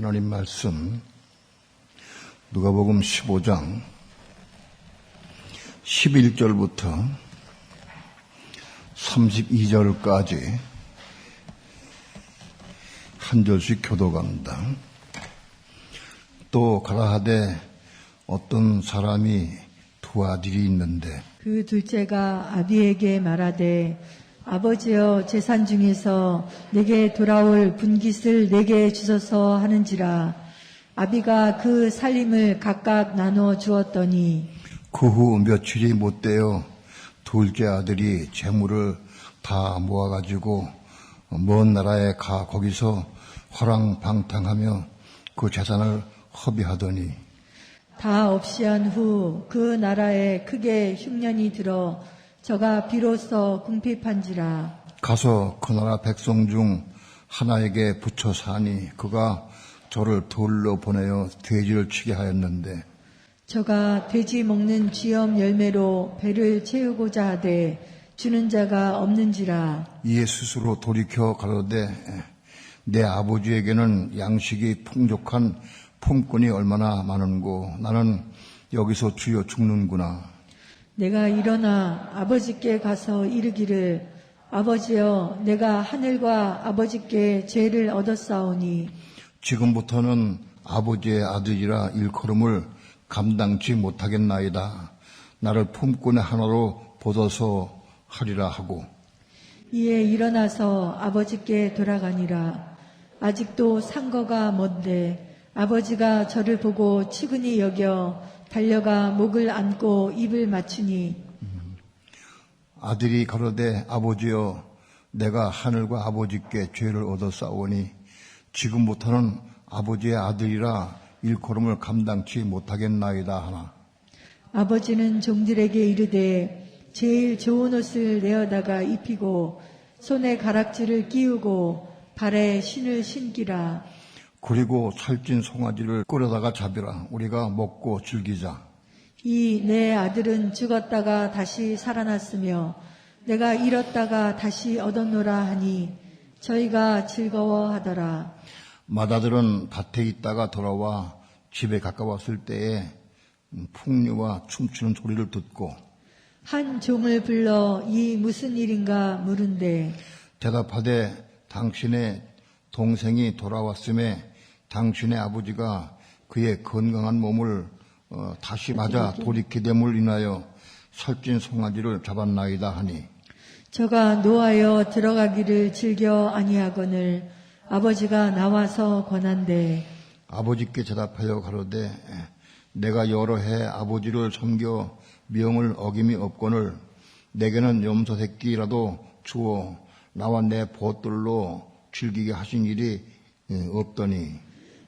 하나님 말씀 누가복음 15장 11절부터 32절까지 한 절씩 교독합니다. 또 가라하되 어떤 사람이 두 아들이 있는데 그 둘째가 아비에게 말하되 아버지여 재산 중에서 내게 돌아올 분깃을 내게 주소서 하는지라. 아비가 그 살림을 각각 나누어 주었더니 그 후 며칠이 못되어 둘째 아들이 재물을 다 모아가지고 먼 나라에 가 거기서 화랑방탕하며 그 재산을 허비하더니 다 없이 한 후 그 나라에 크게 흉년이 들어 저가 비로소 궁핍한지라. 가서 그 나라 백성 중 하나에게 붙여 사니 그가 저를 돌로 보내어 돼지를 치게 하였는데 저가 돼지 먹는 쥐염 열매로 배를 채우고자 하되 주는 자가 없는지라. 이에 스스로 돌이켜 가로되 내 아버지에게는 양식이 풍족한 품꾼이 얼마나 많은고 나는 여기서 주여 죽는구나. 내가 일어나 아버지께 가서 이르기를 아버지여 내가 하늘과 아버지께 죄를 얻었사오니 지금부터는 아버지의 아들이라 일컬음을 감당치 못하겠나이다. 나를 품꾼의 하나로 보도서 하리라 하고 이에 일어나서 아버지께 돌아가니라. 아직도 상거가 먼데 아버지가 저를 보고 측은히 여겨 달려가 목을 안고 입을 맞추니 아들이 가로되 아버지여 내가 하늘과 아버지께 죄를 얻었사오니 지금부터는 아버지의 아들이라 일컬음을 감당치 못하겠나이다 하나. 아버지는 종들에게 이르되 제일 좋은 옷을 내어다가 입히고 손에 가락지를 끼우고 발에 신을 신기라. 그리고 살찐 송아지를 끌어다가 잡으라. 우리가 먹고 즐기자. 이 내 아들은 죽었다가 다시 살아났으며 내가 잃었다가 다시 얻었노라 하니 저희가 즐거워하더라. 맏아들은 밭에 있다가 돌아와 집에 가까웠을 때에 풍류와 춤추는 소리를 듣고 한 종을 불러 이 무슨 일인가 물은데 대답하되 당신의 동생이 돌아왔음에 당신의 아버지가 그의 건강한 몸을 다시 맞아 돌이키됨을 인하여 살찐 송아지를 잡았나이다 하니 저가 노하여 들어가기를 즐겨 아니하거늘 아버지가 나와서 권한대 아버지께 대답하여 가로되 내가 여러 해 아버지를 섬겨 명을 어김이 없거늘 내게는 염소 새끼라도 주어 나와 내 벗들로 즐기게 하신 일이 없더니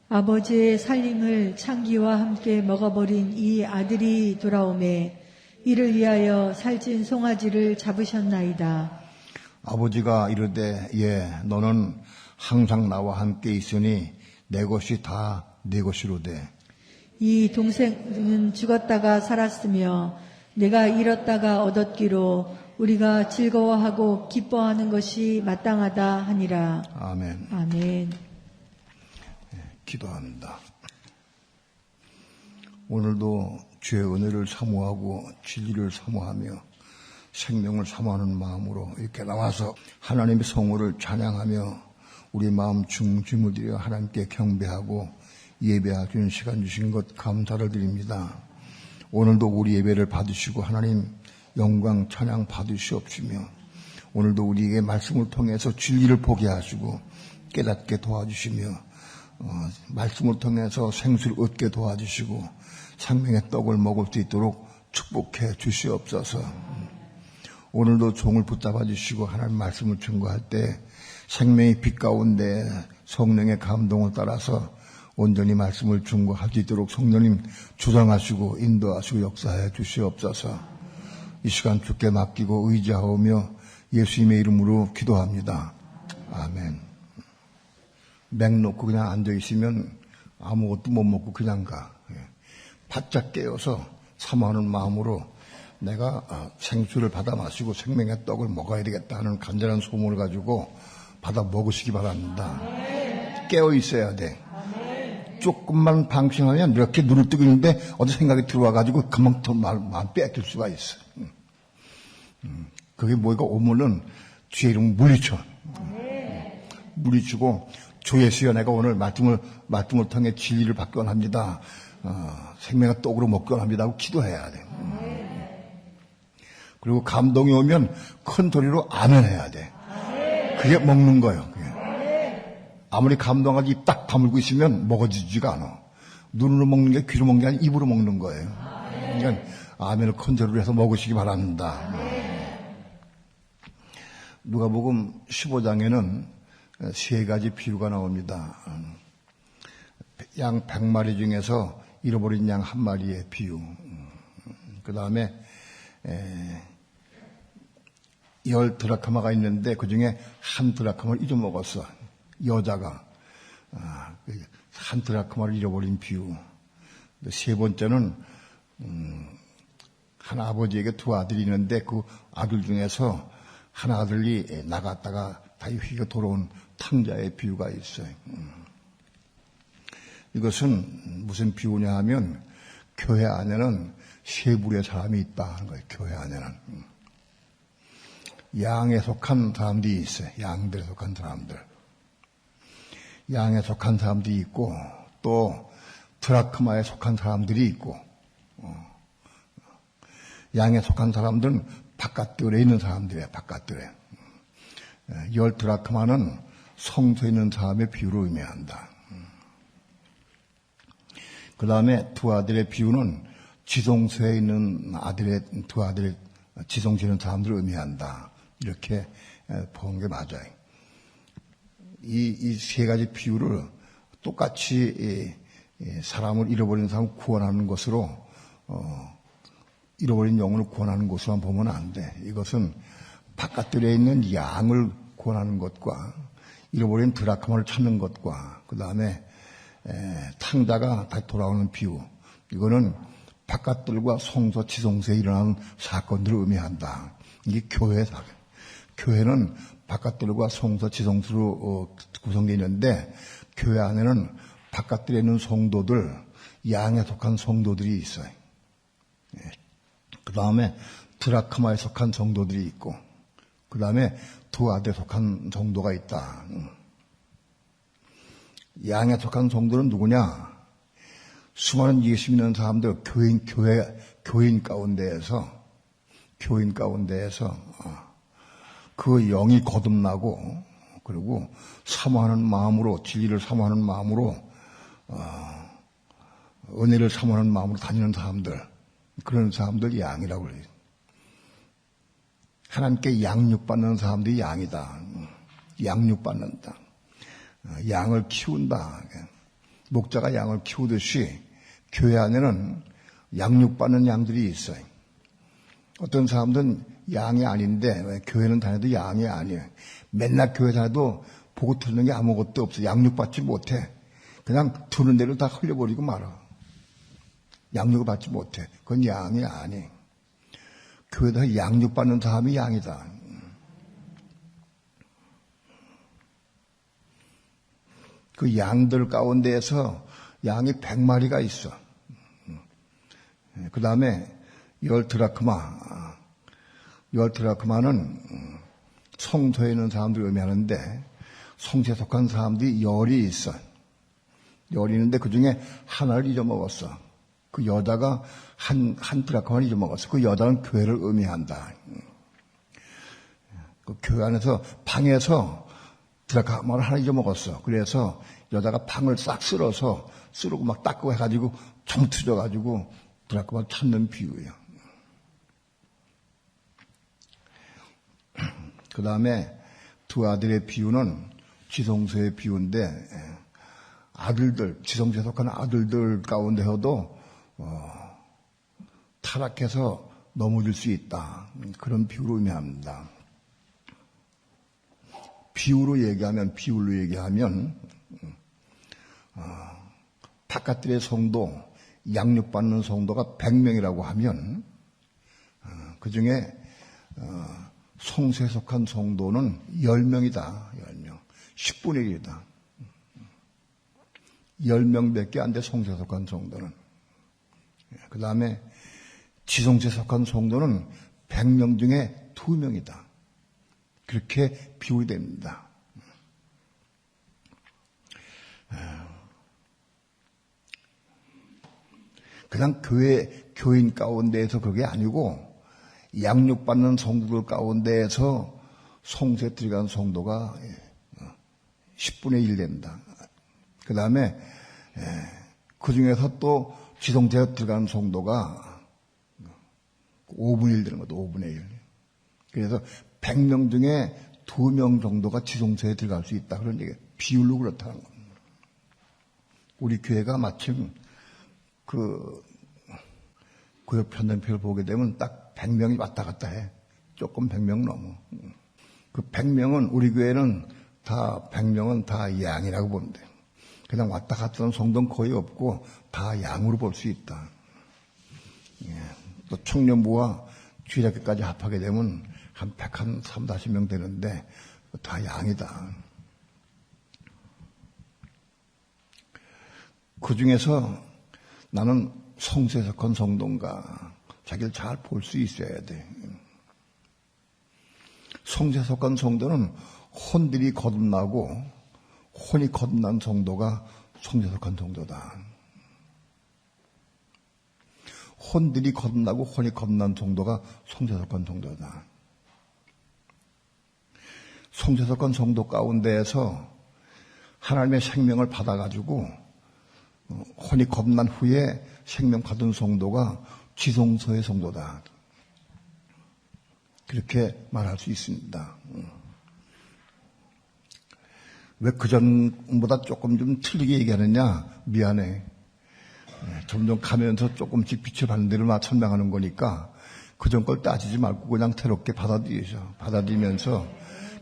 아버지의 살림을 창기와 함께 먹어버린 이 아들이 돌아오매 이를 위하여 살찐 송아지를 잡으셨나이다. 아버지가 이르되 너는 항상 나와 함께 있으니 내 것이 다 내 것이로되 이 동생은 죽었다가 살았으며 내가 잃었다가 얻었기로 우리가 즐거워하고 기뻐하는 것이 마땅하다 하니라. 아멘. 아멘. 기도합니다. 오늘도 주의 은혜를 사모하고 진리를 사모하며 생명을 사모하는 마음으로 이렇게 나와서 하나님의 성호를 찬양하며 우리 마음 중심을 들여 하나님께 경배하고 예배하시는 시간 주신 것 감사를 드립니다. 오늘도 우리 예배를 받으시고 하나님 영광 찬양 받으시옵시며 오늘도 우리에게 말씀을 통해서 진리를 보게 하시고 깨닫게 도와주시며 말씀을 통해서 생수를 얻게 도와주시고 생명의 떡을 먹을 수 있도록 축복해 주시옵소서. 오늘도 종을 붙잡아 주시고 하나님 말씀을 증거할 때 생명의 빛 가운데 성령의 감동을 따라서 온전히 말씀을 증거할 수 있도록 성령님 주장하시고 인도하시고 역사해 주시옵소서. 이 시간 주께 맡기고 의지하오며 예수님의 이름으로 기도합니다. 아멘. 맥 놓고 그냥 앉아있으면 아무것도 못 먹고 그냥 가. 바짝 깨어서 사모하는 마음으로 내가 생수를 받아 마시고 생명의 떡을 먹어야 되겠다 하는 간절한 소원을 가지고 받아 먹으시기 바랍니다. 깨어 있어야 돼. 조금만 방심하면 이렇게 눈을 뜨고 있는데 어떤 생각이 들어와가지고 금방 또 마음 뺏길 수가 있어. 그게 뭐가 오면은 주의 이름을 물리쳐. 물리치고 주 예수여 내가 오늘 말씀을 통해 진리를 받기 원합니다. 생명의 떡으로 먹기 원합니다 하고 기도해야 돼. 그리고 감동이 오면 큰 소리로 아멘 해야 돼. 그게 먹는 거예요. 그게. 아무리 감동하지 입 딱 다물고 있으면 먹어지지가 않아. 눈으로 먹는 게 귀로 먹는 게 아니라 입으로 먹는 거예요. 그러니까 아멘을 큰 소리로 해서 먹으시기 바랍니다. 누가복음 15장에는 세 가지 비유가 나옵니다. 양 100마리 중에서 잃어버린 양 한 마리의 비유. 그 다음에 10 드라크마가 있는데 그 중에 한 드라크마를 잊어먹었어. 여자가. 한 드라크마를 잃어버린 비유. 세 번째는 한 아버지에게 두 아들이 있는데 그 아들 중에서 한 아들이 나갔다가 다시 휘가 돌아온 탕자의 비유가 있어요. 이것은 무슨 비유냐 하면 교회 안에는 세 부류의 사람이 있다 하는 거예요. 교회 안에는. 양에 속한 사람들이 있어요. 양들에 속한 사람들. 양에 속한 사람들이 있고 또 드라크마에 속한 사람들이 있고 양에 속한 사람들은 바깥들에 있는 사람들이에요. 바깥들에. 10 드라크마는 성소에 있는 사람의 비유를 의미한다. 그 다음에 두 아들의 비유는 지성소에 있는 두 아들의 지성소에 있는 사람들을 의미한다. 이렇게 본 게 맞아요. 이 세 가지 비유를 똑같이 사람을 잃어버린 사람을 구원하는 것으로 잃어버린 영혼을 구원하는 것으로만 보면 안 돼. 이것은 바깥들에 있는 양을 구원하는 것과 잃어버린 드라크마를 찾는 것과 그 다음에 탕자가 다시 돌아오는 비유. 이거는 바깥들과 성소, 지성소에 일어나는 사건들을 의미한다. 이게 교회 사건. 교회는 바깥들과 성소, 지성소로 구성되어 있는데 교회 안에는 바깥들에 있는 성도들, 양에 속한 성도들이 있어요. 그 다음에 드라크마에 속한 성도들이 있고 그 다음에 두 아들에 속한 성도가 있다. 양에 속한 성도는 누구냐? 수많은 예수 믿는 사람들, 교인 가운데에서 그 영이 거듭나고 그리고 사모하는 마음으로 진리를 사모하는 마음으로 은혜를 사모하는 마음으로 다니는 사람들, 그런 사람들 양이라고 그래요. 하나님께 양육받는 사람들이 양이다. 양육받는다. 양을 키운다. 목자가 양을 키우듯이 교회 안에는 양육받는 양들이 있어요. 어떤 사람들은 양이 아닌데 교회는 다녀도 양이 아니에요. 맨날 교회 다녀도 보고 듣는 게 아무것도 없어. 양육받지 못해. 그냥 두는 대로 다 흘려버리고 말아. 양육을 받지 못해. 그건 양이 아니. 교회에서 양육받는 사람이 양이다. 그 양들 가운데에서 양이 100마리가 있어. 그 다음에 10 드라크마는 성소에 있는 사람들을 의미하는데 성소에 속한 사람들이 10이 있어. 10이 있는데 그 중에 하나를 잊어먹었어. 그 여자가 한 드라크마를 잊어먹었어. 그 여자는 교회를 의미한다. 그 교회 안에서 방에서 드라크마를 하나 잊어먹었어. 그래서 여자가 방을 싹 쓰르고 막 닦고 해가지고 총 튀져가지고 드라크마를 찾는 비유예요. 그 다음에 두 아들의 비유는 지성소의 비유인데 지성소에 속한 아들들 가운데서도 타락해서 넘어질 수 있다. 그런 비유로 의미합니다. 비유로 얘기하면 바깥들의 성도, 양육받는 성도가 100명이라고 하면 그 중에 성소에 속한 성도는 10명이다. 10분 1이다. 10명밖에 안 돼, 송세에 속한 성도는. 그 다음에 지송세에 속한 성도는 100명 중에 2명이다. 그렇게 비율이 됩니다. 그냥 교인 가운데에서 그게 아니고 양육받는 성도들 가운데에서 송세 들어간 성도가 10분의 1 된다. 그 다음에 그 중에서 또 지송세에 들어간 성도가 5분의 1 되는 것도 5분의 1. 그래서 100명 중에 2명 정도가 지송세에 들어갈 수 있다. 그런 얘기, 비율로 그렇다는 겁니다. 우리 교회가 마침 구역 편성표를 보게 되면 딱 100명이 왔다 갔다 해. 조금 100명 넘어. 그 100명은, 우리 교회는 다 100명은 다 양이라고 보면 돼. 그냥 왔다 갔다 하는 성도는 거의 없고 다 양으로 볼 수 있다. 또 청년부와 주일학교까지 합하게 되면 한 130명 되는데 다 양이다. 그 중에서 나는 송세에 속한 성도인가 자기를 잘 볼 수 있어야 돼. 송세에 속한 성도는 혼들이 거듭나고 혼이 거듭난 성도가 송세에 속한 성도다. 혼들이 거듭나고 혼이 거듭난 성도가 송세에 속한 성도다. 송세에 속한 성도 가운데에서 하나님의 생명을 받아가지고 혼이 거듭난 후에 생명 받은 성도가 지송서의 성도다. 그렇게 말할 수 있습니다. 왜 그전보다 조금 좀 틀리게 얘기하느냐? 미안해. 점점 가면서 조금씩 빛을 받는 대로 설명하는 거니까 그전 걸 따지지 말고 그냥 새롭게 받아들이면서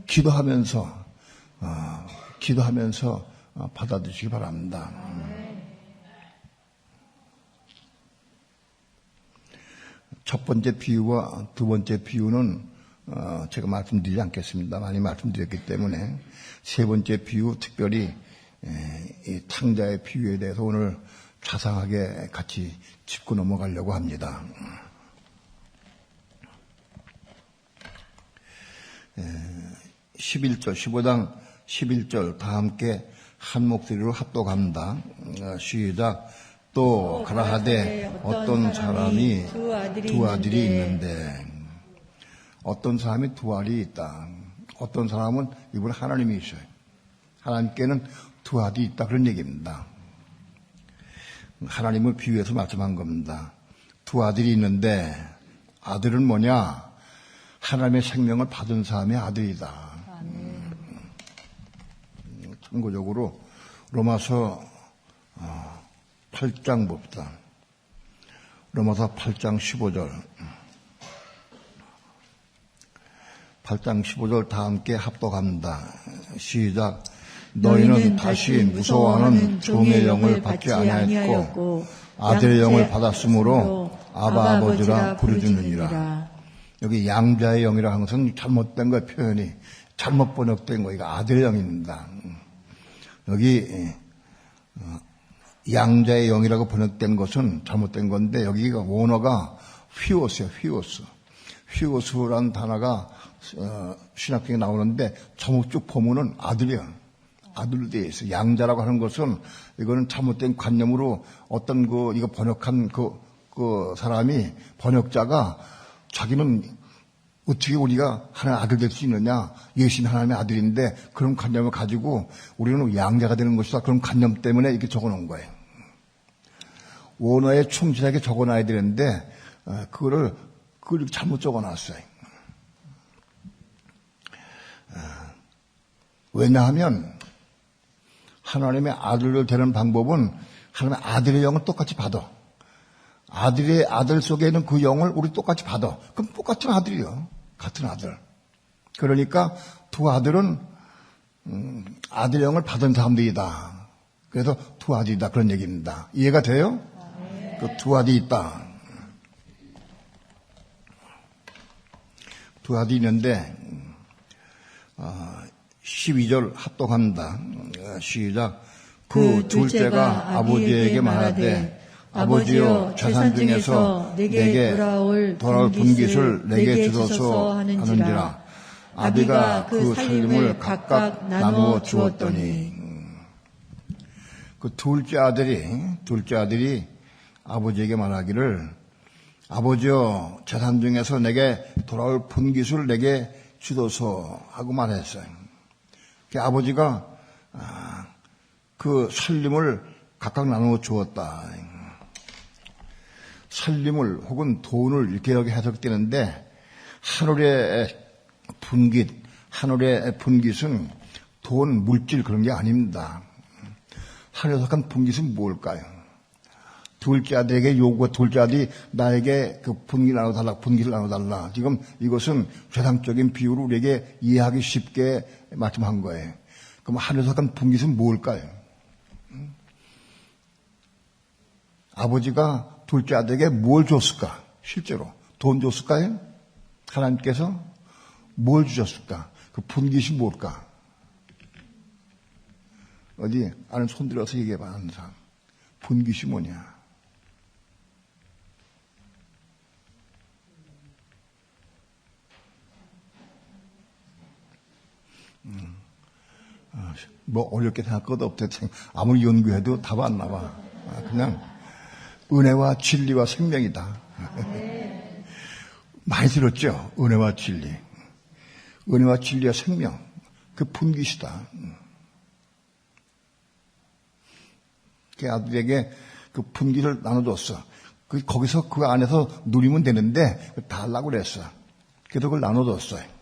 기도하면서 받아들이시기 바랍니다. 첫 번째 비유와 두 번째 비유는 제가 말씀드리지 않겠습니다. 많이 말씀드렸기 때문에 세 번째 비유, 특별히 이 탕자의 비유에 대해서 오늘 자상하게 같이 짚고 넘어가려고 합니다. 11절, 15장 11절 다 함께 한 목소리로 합독합니다. 시작. 또 가라하되 어떤 사람이 두 아들이 있는데, 어떤 사람이 두 아들이 있다. 어떤 사람은 이분 하나님이셔요. 하나님께는 두 아들이 있다. 그런 얘기입니다. 하나님을 비유해서 말씀한 겁니다. 두 아들이 있는데 아들은 뭐냐? 하나님의 생명을 받은 사람의 아들이다. 참고적으로 로마서 8장 봅시다. 로마서 8장 15절. 8장 15절 다 함께 합독합니다. 시작. 너희는 다시 무서워하는 종의 영을 받지 아니하였고 아들의 영을 받았으므로 아바 아버지라 부르짖느니라. 여기 양자의 영이라 하는 것은 잘못된 거예요. 표현이 잘못 번역된 거. 이거 아들의 영입니다. 여기 양자의 영이라고 번역된 것은 잘못된 건데, 여기가 원어가 휘오스예요. 휘오스라는 단어가 신학경에 나오는데 잘못 쭉 보면은 아들이야. 아들로 되어 있어요. 양자라고 하는 것은 이거는 잘못된 관념으로 어떤 이거 번역한 그 사람이, 번역자가 자기는 어떻게 우리가 하나님의 아들 될 수 있느냐? 예수님이 하나님의 아들인데 그런 관념을 가지고 우리는 양자가 되는 것이다. 그런 관념 때문에 이렇게 적어놓은 거예요. 원어에 충실하게 적어놔야 되는데 그걸 잘못 적어놨어요. 왜냐하면 하나님의 아들을 되는 방법은 하나님의 아들의 영을 똑같이 받아. 아들 속에 있는 그 영을 우리 똑같이 받아. 그럼 똑같은 아들이요. 같은 아들. 그러니까 두 아들은 아들의 영을 받은 사람들이다. 그래서 두 아들이다. 그런 얘기입니다. 이해가 돼요? 그 두 아들이 있다. 두 아들이 있는데 12절 합독합니다. 시작. 그 둘째가 아버지에게 말하되 아버지여 재산 중에서 내게 돌아올 분깃을 내게 주소서 하는지라. 아비가 그 살림을 각각 나누어 주었더니 그 둘째 아들이 아버지에게 말하기를 아버지여 재산 중에서 내게 돌아올 분깃을 내게 주소서 하고 말했어요. 그 아버지가 그 살림을 각각 나누어 주었다. 살림을 혹은 돈을 이렇게 여기 해석되는데 하늘의 분깃은 돈, 물질 그런 게 아닙니다. 하늘에 속한 분깃은 뭘까요? 둘째 아들에게 요구가 둘째 아들이 나에게 그 분깃을 나눠달라. 지금 이것은 세상적인 비유로 우리에게 이해하기 쉽게 말씀한 거예요. 그럼 하늘에 속한 분깃은 뭘까요? 아버지가 둘째 아들에게 뭘 줬을까? 실제로 돈 줬을까요? 하나님께서 뭘 주셨을까? 그 분깃이 뭘까? 어디 아는 손 들어서 얘기해봐. 하는 사람. 분깃이 뭐냐? 뭐 어렵게 생각할 것도 없대. 아무리 연구해도 답 안 나와. 그냥 은혜와 진리와 생명이다. 많이 들었죠? 은혜와 진리. 은혜와 진리와 생명. 그 분깃이다. 그 아들에게 그 분깃을 나눠줬어. 거기서 그 안에서 누리면 되는데 달라고 그랬어. 그래서 그걸 나눠줬어요.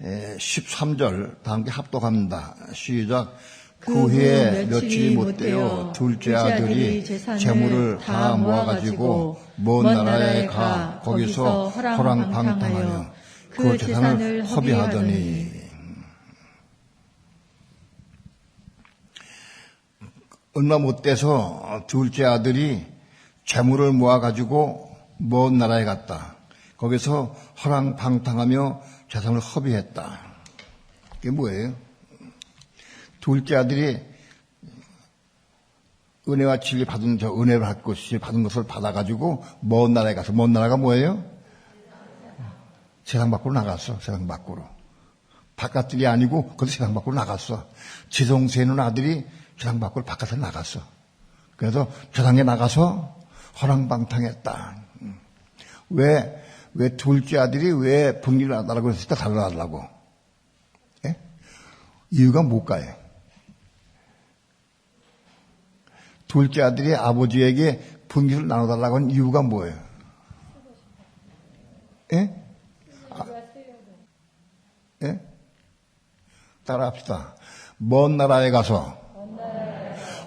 13절 다 함께 합독합니다. 시작. 그 후에 며칠이 못되어 둘째 아들이 재물을 다 모아가지고 먼 나라에 가 거기서 호랑방탕하여 그 재산을 허비하더니 얼마 못돼서 둘째 아들이 재물을 모아가지고 먼 나라에 갔다. 거기서 호랑방탕하며 재산을 허비했다. 이게 뭐예요? 둘째 아들이 은혜와 진리 받은 은혜를 받은 것을 받아가지고 먼 나라에 가서 먼 나라가 뭐예요? 세상 밖으로 나갔어. 세상 밖으로. 바깥들이 아니고 그것도 세상 밖으로 나갔어. 지성세는 아들이 세상 밖으로 바깥에 나갔어. 그래서 세상에 나가서 허랑방탕했다. 왜 둘째 아들이 왜 분깃을 나달라고 했을 때 달라달라고? 예? 이유가 뭘까요? 둘째 아들이 아버지에게 분깃을 나눠달라고 한 이유가 뭐예요? 예? 예? 따라합시다. 먼 나라에 가서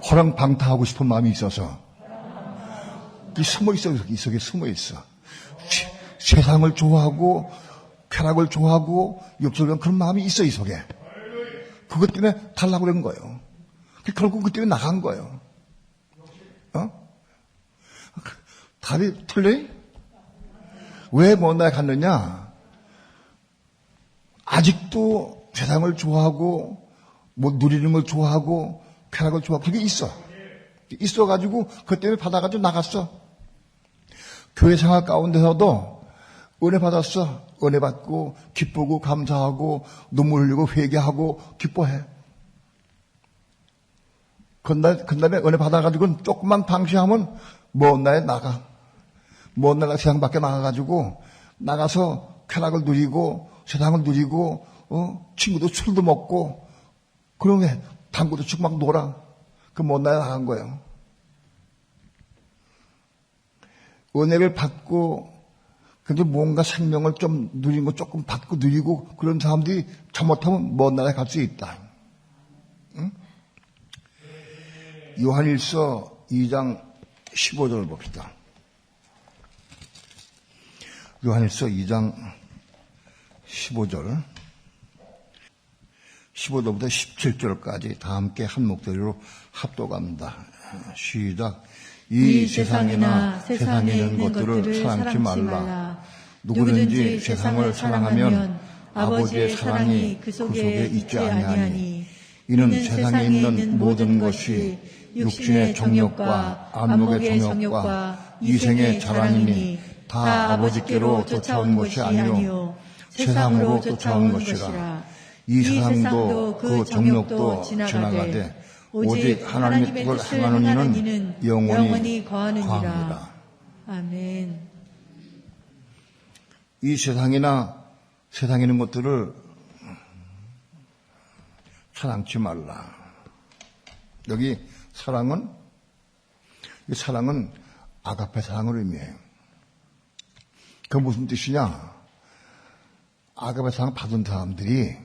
허랑방탕하고 싶은 마음이 있어서 숨어 있어. 이 속에 숨어 있어. 세상을 좋아하고 쾌락을 좋아하고 욕설하는 그런 마음이 있어. 이 속에. 그것 때문에 달라고 그런 거예요. 결국 그 때문에 나간 거예요. 답이 틀려요? 왜 먼 나라에 갔느냐? 아직도 세상을 좋아하고 뭐 누리는 걸 좋아하고 쾌락을 좋아하고 그게 있어가지고 그 때문에 받아가지고 나갔어. 교회 생활 가운데서도 은혜 받았어. 은혜 받고 기쁘고 감사하고 눈물 흘리고 회개하고 기뻐해. 그다음에 은혜 받아가지고 조금만 방치하면 먼 나라에 나가. 먼 나라 세상 밖에 나가가지고 나가서 쾌락을 누리고 세상을 누리고 친구도 술도 먹고 그러면 당구도 치고 막 놀아. 그 먼 나라에 나간 거예요. 은혜를 받고 근데 뭔가 생명을 좀 누린 거 조금 받고 누리고 그런 사람들이 잘못하면 먼 나라에 갈 수 있다. 응? 요한일서 2장 15절을 봅시다. 요한일서 2장 15절 15절부터 17절까지 다 함께 한 목소리로 합독합니다. 시작. 이 세상이나 세상에 있는 것들을 사랑치 말라. 누구든지 세상을 사랑하면 아버지의 사랑이 그 속에 있지 아니하니 이는 세상에 있는 모든 것이 육신의 정욕과 안목의 정욕과 이생의 자랑이니 다 아버지께로 쫓아온 것이 아니요 세상으로 쫓아온 것이라. 이 세상도 그 정욕도 지나가되 오직 하나님의 뜻을 행하는 이는 영원히 거하느니라. 아멘. 이 세상이나 세상에 있는 것들을 사랑치 말라. 여기 사랑은 아가페 사랑을 의미해요. 그 무슨 뜻이냐? 아가페 사랑 받은 사람들이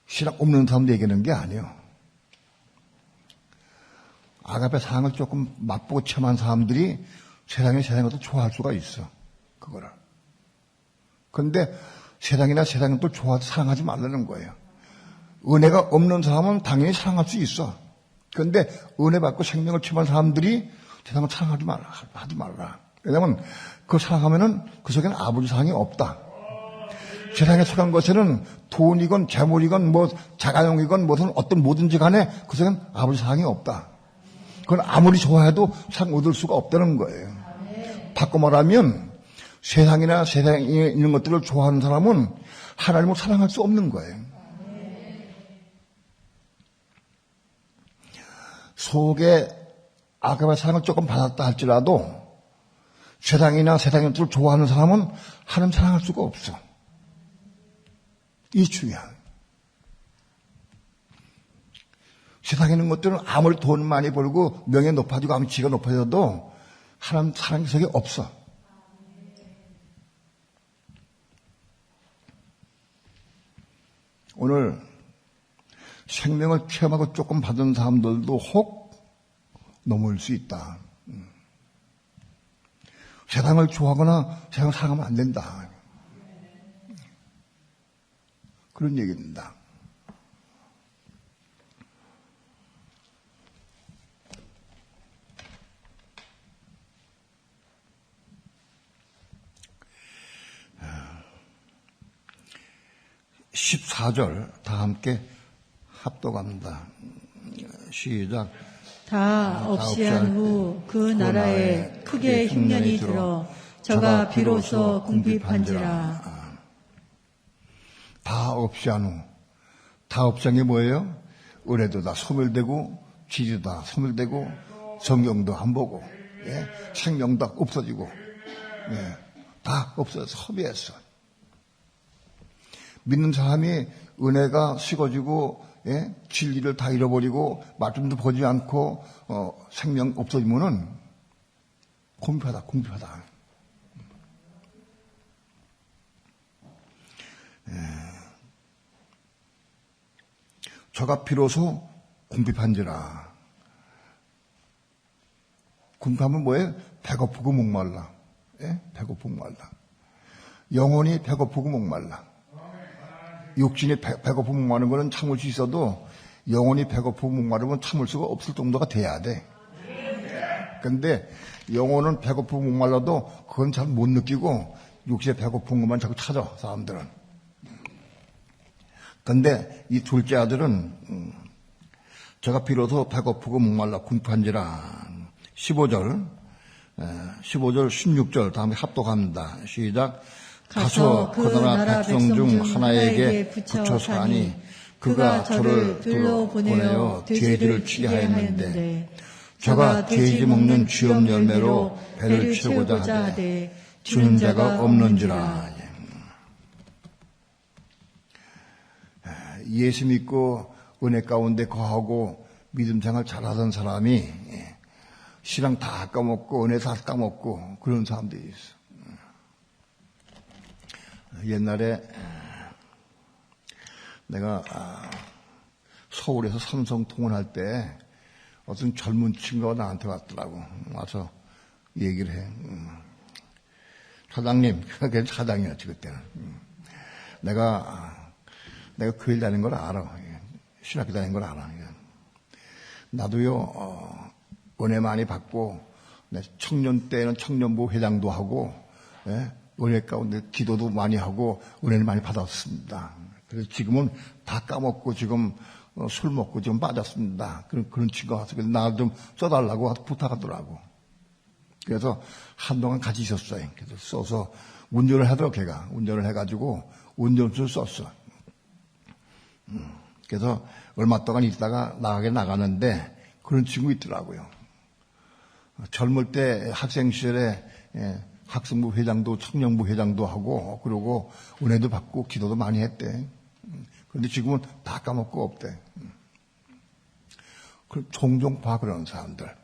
신앙 없는 사람들 얘기하는 게 아니에요. 아가페 사랑을 조금 맛보고 체험한 사람들이 세상의 것도 좋아할 수가 있어. 그거를. 그런데 세상이나 세상은 또 좋아해서 사랑하지 말라는 거예요. 은혜가 없는 사람은 당연히 사랑할 수 있어. 그런데 은혜 받고 생명을 체험한 사람들이 세상을 사랑하지 말라. 하지 말라. 왜냐하면 그 사랑하면은 그 속에는 아버지 사랑이 없다. 세상에 속한 것에는 돈이건 재물이건 뭐 자가용이건 무슨 어떤 뭐든지 간에 그 속에는 아버지 사랑이 없다. 그건 아무리 좋아해도 사랑 얻을 수가 없다는 거예요. 바꿔 말하면 세상이나 세상에 있는 것들을 좋아하는 사람은 하나님을 사랑할 수 없는 거예요. 속에 아가페 사랑을 조금 받았다 할지라도 세상이나 세상의 것들을 좋아하는 사람은 하나님 사랑할 수가 없어. 이 중요한. 세상에 있는 것들은 아무리 돈 많이 벌고 명예 높아지고 아무리 지가 높아져도 하나님 사랑이 속에 없어. 오늘 생명을 체험하고 조금 받은 사람들도 혹 넘을 수 있다. 세상을 좋아하거나 세상을 사랑하면 안 된다. 그런 얘기입니다. (14절) 다 함께 합독합니다. 시작. 다 없이한 후 그 나라에 크게 흉년이 들어 저가 비로소 궁핍한지라. 다 없이한 후. 다 없이한 게 뭐예요? 은혜도 다 소멸되고 지지도 다 소멸되고 성경도 안 보고 생명도 없어지고 다 없어져서 허비했어. 믿는 사람이 은혜가 식어지고 진리를 다 잃어버리고 말씀도 보지 않고 생명 없어지면은 궁핍하다. 저가 비로소 궁핍한지라. 궁핍하면 뭐예요? 배고프고 목말라. 배고프고 목말라. 영혼이 배고프고 목말라. 육신이 배고프고 목마른 거는 참을 수 있어도 영혼이 배고프고 목마르면 참을 수가 없을 정도가 돼야 돼. 근데 영혼은 배고프고 목말라도 그건 잘 못 느끼고 육신에 배고픈 것만 자꾸 찾아, 사람들은. 근데 이 둘째 아들은 제가 비로소 배고프고 목말라 궁핍한지라. 15절, 16절 다음에 합독합니다. 시작. 가서 그 나라 백성 중 하나에게 붙여서 하니 그가 저를 둘러보내어 돼지를 치게 하였는데 저가 돼지 먹는 쥐염 열매로 배를 채우고자 하되 주는 자가 없는지라. 예수 믿고 은혜 가운데 거하고 믿음 생활 잘하던 사람이 신앙 다 까먹고 은혜 다 까먹고 그런 사람들이 있어. 옛날에 내가 서울에서 삼성 통원할 때 어떤 젊은 친구가 나한테 왔더라고. 와서 얘기를 해. 사장님, 그게 사장이었지 그때는. 내가 교회 다니는 걸 알아. 신학교 다니는 걸 알아. 나도요 은혜 많이 받고 청년 때는 청년부 회장도 하고 은혜 가운데 기도도 많이 하고 은혜를 많이 받았습니다. 그래서 지금은 다 까먹고 지금 술 먹고 지금 빠졌습니다. 그런 친구가 와서 나 좀 써달라고 부탁하더라고. 그래서 한동안 같이 있었어요. 그래서 써서 운전을 하더라고. 걔가 운전을 해가지고 운전수를 썼어. 그래서 얼마 동안 있다가 나가는데 그런 친구 있더라고요. 젊을 때 학생 시절에 학생부 회장도 청년부 회장도 하고 그러고 은혜도 받고 기도도 많이 했대. 그런데 지금은 다 까먹고 없대. 종종 봐 그러는 사람들.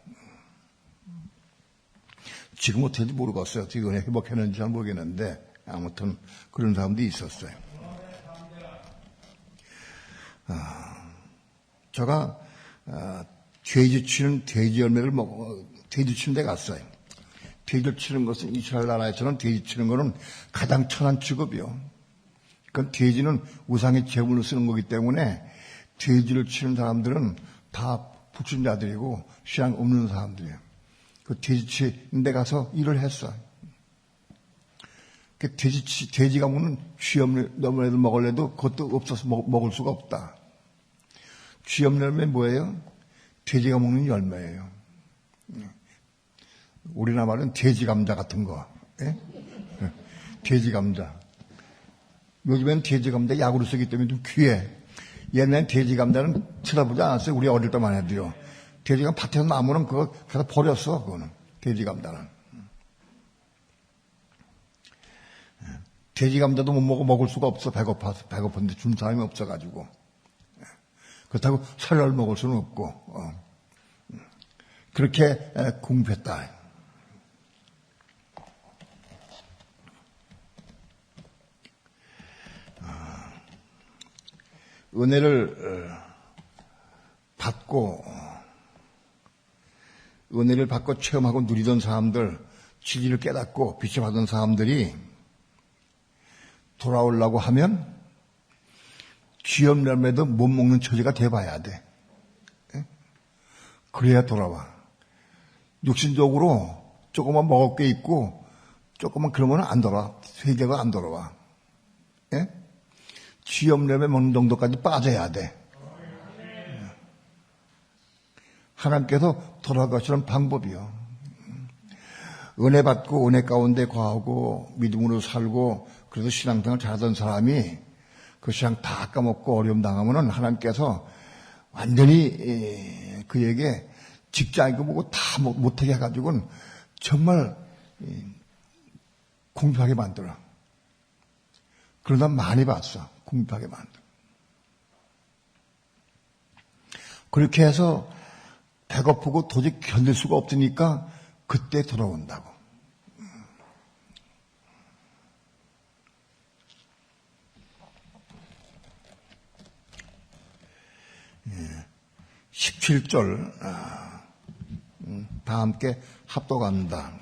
지금 어떻게 될지 모르겠어요. 어떻게 은혜 회복했는지 잘 모르겠는데 아무튼 그런 사람도 있었어요. 제가 돼지 치는 돼지 열매를 먹어 돼지 치는 데 갔어요. 돼지를 치는 것은 이스라엘 나라에서는 돼지 치는 것은 가장 천한 직업이요. 그건 돼지는 우상의 제물로 쓰는 거기 때문에 돼지를 치는 사람들은 다 불신자들이고 신앙 없는 사람들이에요. 그 돼지 치는 데 가서 일을 했어. 그 돼지가 먹는 쥐 없는 애들 먹을래도 그것도 없어서 먹을 수가 없다. 쥐 없는 열매 뭐예요? 돼지가 먹는 열매예요. 우리나라 말은 돼지 감자 같은 거. 예? 돼지 감자. 요즘엔 돼지 감자 약으로 쓰기 때문에 좀 귀해. 옛날엔 돼지 감자는 쳐다보지 않았어요. 우리 어릴 때만 해도요. 돼지가 밭에서 나무는 그거 그래서 버렸어. 그거는 돼지 감자는. 돼지 감자도 못 먹을 수가 없어. 배고픈데 준 사람이 없어가지고. 그렇다고 살을 먹을 수는 없고. 그렇게 공부했다. 은혜를 받고 체험하고 누리던 사람들, 진리를 깨닫고 빛을 받은 사람들이 돌아오려고 하면 쥐염 열매도 못 먹는 처지가 돼봐야 돼. 그래야 돌아와. 육신적으로 조금만 먹을 게 있고 조금만 그러면 안 돌아와. 회개가 안 돌아와. 쥐염 열매 먹는 정도까지 빠져야 돼. 하나님께서 돌아가시는 방법이요. 은혜 받고 은혜 가운데 거하고 믿음으로 살고 그래서 신앙생활 잘하던 사람이 그 신앙 다 까먹고 어려움 당하면은 하나님께서 완전히 그에게 직장이고 뭐고 다 못하게 해가지고는 정말 궁핍하게 만들어. 그러다 많이 봤어. 궁핍하게 만들어. 그렇게 해서 배고프고 도저히 견딜 수가 없으니까 그때 돌아온다고. 17절 다 함께 합독합니다.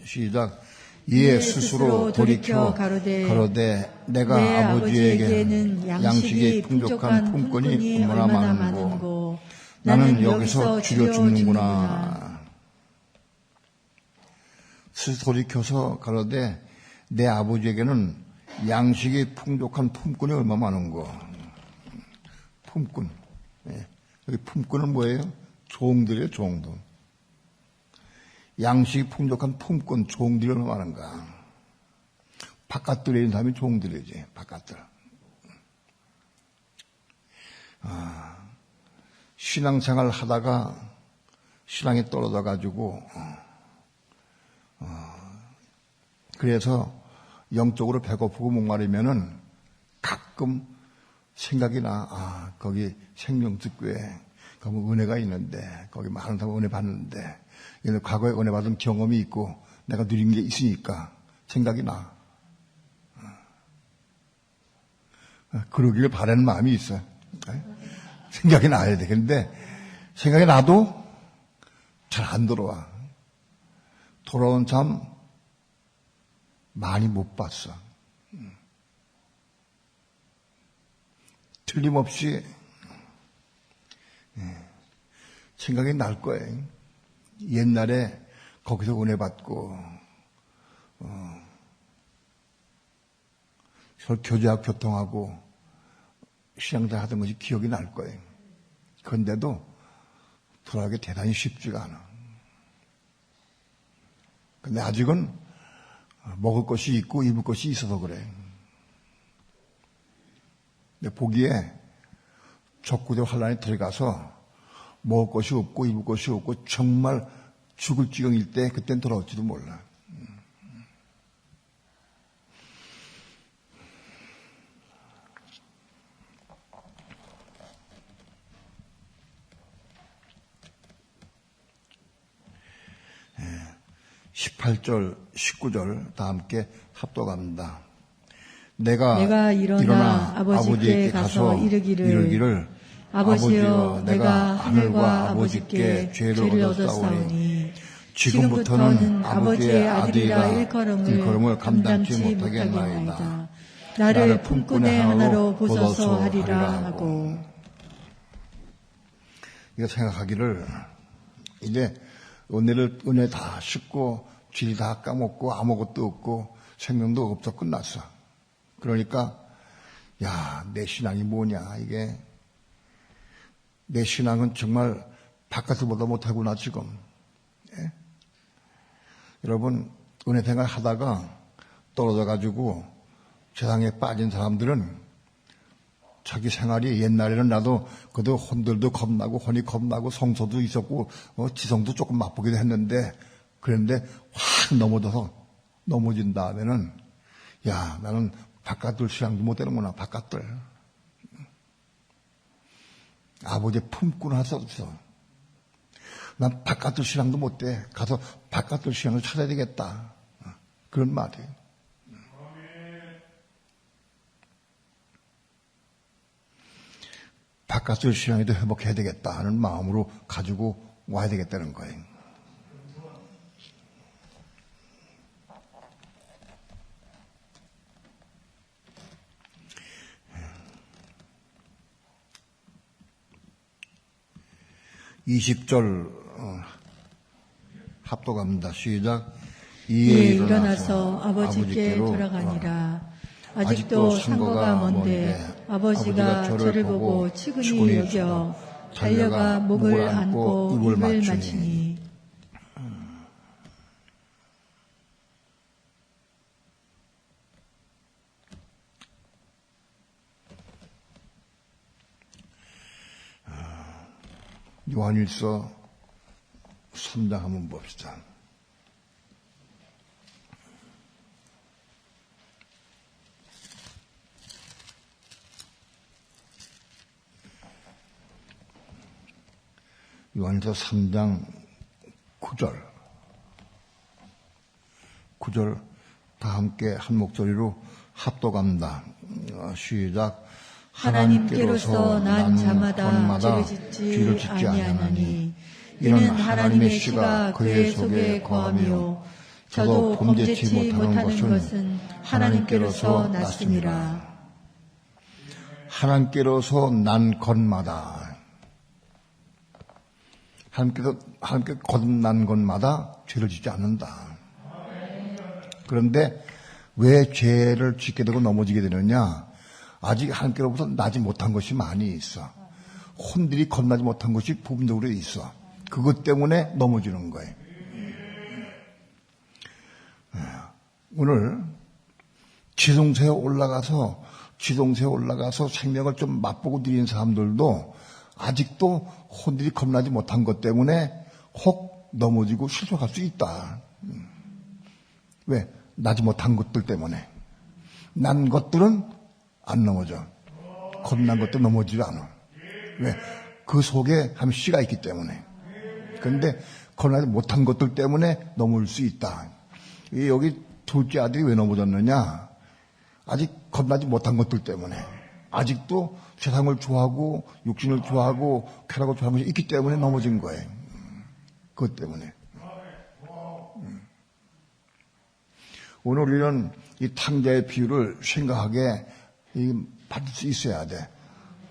시작. 이에 스스로 돌이켜 가로되 내가 내 아버지에게는 양식이 풍족한 품꾼이 얼마나 많은고 나는 여기서 죽여 죽는구나. 스스로 돌이켜서 가로되 내 아버지에게는 양식이 풍족한 품꾼이 얼마나 많은고. 품꾼. 여기 품꾼은 뭐예요? 종들이에요, 종들. 양식이 풍족한 품꾼, 종들이 얼마나 많은가. 바깥들에 있는 사람이 종들이지, 바깥들. 신앙생활 하다가 신앙이 떨어져가지고, 그래서 영적으로 배고프고 목마르면은 가끔 생각이 나. 거기 생명특교회 가면 은혜가 있는데 거기 많은 사람 은혜 받는데 과거에 은혜 받은 경험이 있고 내가 누린 게 있으니까 생각이 나. 그러기를 바라는 마음이 있어. 생각이 나야 돼. 그런데 생각이 나도 잘 안 돌아와. 돌아온 참 많이 못 봤어. 틀림없이 생각이 날 거예요. 옛날에 거기서 은혜 받고 서로 교제하고 교통하고 신앙생활 하던 것이 기억이 날 거예요. 그런데도 돌아가기 대단히 쉽지가 않아. 근데 아직은 먹을 것이 있고 입을 것이 있어서 그래. 근데 보기에 적구대 환란에 들어가서 먹을 것이 없고 입을 것이 없고 정말 죽을 지경일 때 그땐 돌아올지도 몰라. 18절, 19절 다 함께 합독합니다. 내가 일어나 아버지께 가서 이르기를 아버지여 내가 하늘과 아버지께 죄를 얻었사오니 지금부터는 아버지의 아들이라 일컬음을 감당치 못하겠나이다. 나를 품꾼의 하나로 보소서 하리라 하고. 이거 생각하기를 이제 은혜 다 씻고 질 다 까먹고 아무것도 없고 생명도 없어 끝났어. 그러니까 야, 내 신앙이 뭐냐 이게. 내 신앙은 정말 바깥보다 못하구나 지금. 예? 여러분 은혜 생활 하다가 떨어져 가지고 세상에 빠진 사람들은 자기 생활이 옛날에는 나도 그래도 혼들도 겁나고 혼이 겁나고 성소도 있었고 지성도 조금 맛보기도 했는데 그런데 확 넘어진 다음에는 야 나는 바깥들 신앙도 못 되는구나. 바깥들 아버지의 품꾼을 할 수 없어. 난 바깥들 신앙도 못 돼. 가서 바깥들 신앙을 찾아야 되겠다. 그런 말이에요. 바깥들 신앙에도 회복해야 되겠다 하는 마음으로 가지고 와야 되겠다는 거예요. (20절) 합독합니다. 시작. 이에 일어나서 아버지께 돌아가니라. 아직도 상거가 먼데 아버지가 저를 보고 측은히 여겨 달려가 목을 안고 입을 맞추니. 요한일서 3장 한번 봅시다. 요한일서 3장 9절 다 함께 한 목소리로 합독합니다. 시작. 하나님께로서 난 자마다 죄를 짓지 아니하나니 이는 하나님의 씨가 그의 속에 거하며 저도 범죄치 못하는 것은 하나님께로서 났습니다. 하나님께로서 난 것마다 하나님께 거듭난 것마다 죄를 짓지 않는다. 그런데 왜 죄를 짓게 되고 넘어지게 되느냐? 아직 하나님께로부터 나지 못한 것이 많이 있어. 혼들이 건너지 못한 것이 부분적으로 있어. 그것 때문에 넘어지는 거예요. 오늘 지성소에 올라가서 생명을 좀 맛보고 드리는 사람들도 아직도 혼들이 겁나지 못한 것 때문에 혹 넘어지고 실족할 수 있다. 왜? 나지 못한 것들 때문에. 난 것들은 안 넘어져. 겁난 것도 넘어지지 않아. 왜? 그 속에 한 씨가 있기 때문에. 그런데 겁나지 못한 것들 때문에 넘어질 수 있다. 여기 둘째 아들이 왜 넘어졌느냐? 아직 겁나지 못한 것들 때문에. 아직도 세상을 좋아하고 육신을 좋아하고 쾌락을 좋아하는 것이 있기 때문에 넘어진 거예요. 그것 때문에. 오늘 우리는 이 탕자의 비유를 생각하게 받을 수 있어야 돼.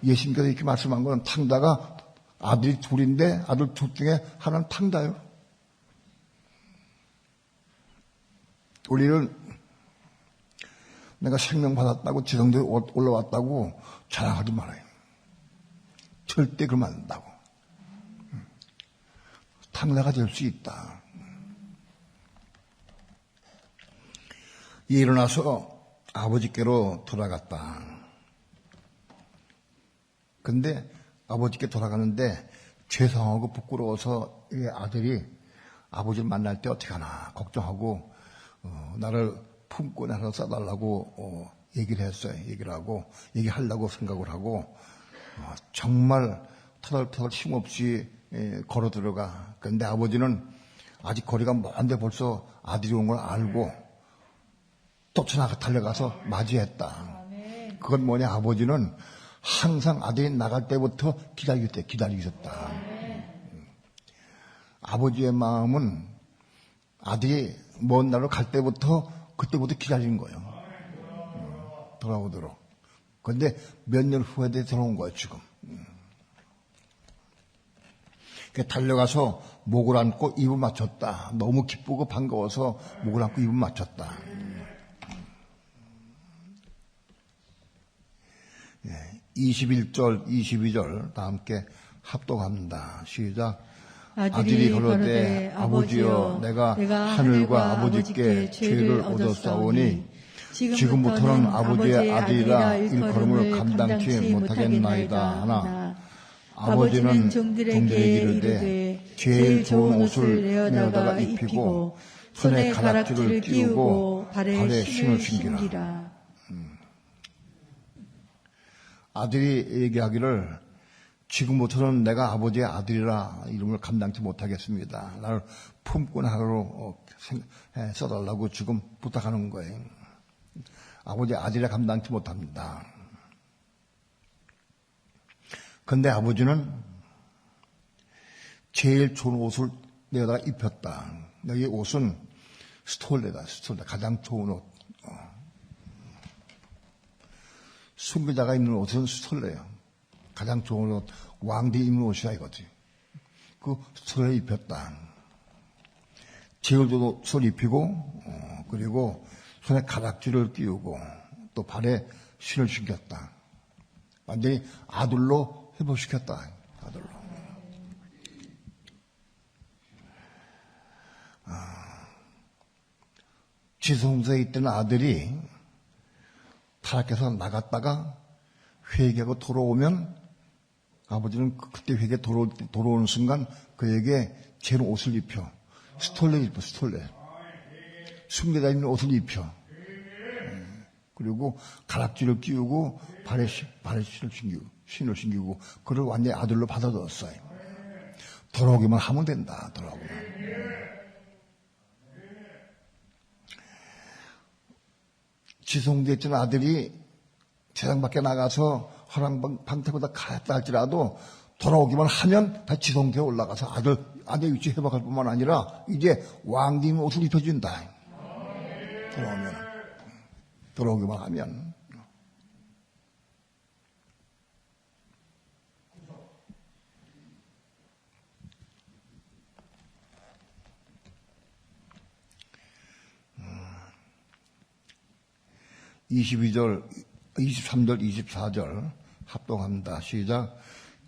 예수님께서 이렇게 말씀한 건 탕자가 아들이 둘인데 아들 둘 중에 하나는 탕자요. 우리는 내가 생명 받았다고 지성도에 올라왔다고 자랑하지 말아요. 절대 그러면 안 된다고. 탕자가 될 수 있다. 일어나서 아버지께로 돌아갔다. 근데 아버지께 돌아가는데 죄송하고 부끄러워서 이 아들이 아버지를 만날 때 어떻게 하나 걱정하고 나를 품고 나서 써달라고 얘기를 했어요. 얘기를 하고 얘기하려고 생각을 하고 정말 터덜터덜 힘없이 걸어 들어가. 그런데 아버지는 아직 거리가 먼데 벌써 아들이 온 걸 알고 쫓아나가 달려가서 맞이했다. 그건 뭐냐, 아버지는 항상 아들이 나갈 때부터 기다리고 있었다. 아버지의 마음은 아들이 먼 날로 갈 때부터 그때부터 기다리는 거예요. 돌아오도록. 그런데 몇 년 후에 돌아온 거예요, 지금. 달려가서 목을 안고 입을 맞췄다. 너무 기쁘고 반가워서 목을 안고 입을 맞췄다. 21절, 22절 다 함께 합독합니다. 시작. 아들이 걸어대 아버지여 내가 하늘과 아버지께 죄를 얻었사오니 지금부터는 아버지의 아들이라 일컬음을 감당치 못하겠나이다 하나 아버지는 종들에게 이르되 제일 좋은 옷을 내어다가 입히고 손에 가락지를 끼우고 발에 신을 신기라. 아들이 얘기하기를 지금부터는 내가 아버지의 아들이라 이름을 감당치 못하겠습니다. 나를 품고 나로 써달라고 지금 부탁하는 거예요. 아버지의 아들이라 감당치 못합니다. 그런데 아버지는 제일 좋은 옷을 내어다가 입혔다. 여기 옷은 스톨레다. 가장 좋은 옷. 순교자가 입는 옷은 스톨레예요. 가장 좋은 옷, 왕들이 입는 옷이야 이거지. 그 스톨레 입혔다. 제일 좋은 옷을 입히고 그리고 손에 가락지를 끼우고 또 발에 신을 신겼다. 완전히 아들로 회복시켰다. 아들로. 지성소에 있던 아들이 타락해서 나갔다가 회개하고 돌아오면 아버지는 그때 회개 돌아오는 순간 그에게 제일 옷을 입혀. 스톨레. 순교자 입는 옷을 입혀. 그리고 가락지를 끼우고 발에 신을 신기고 그를 완전히 아들로 받아들였어요. 돌아오기만 하면 된다. 돌아오기만. 지성도에 있던 아들이 세상 밖에 나가서 허랑방탕보다 갔다 할지라도 돌아오기만 하면 다 지성도에 올라가서 아들 위치 회복할 뿐만 아니라 이제 왕님 옷을 입혀준다. 돌아오기만 하면. (22절) 23절 24절 합동합니다. 시작.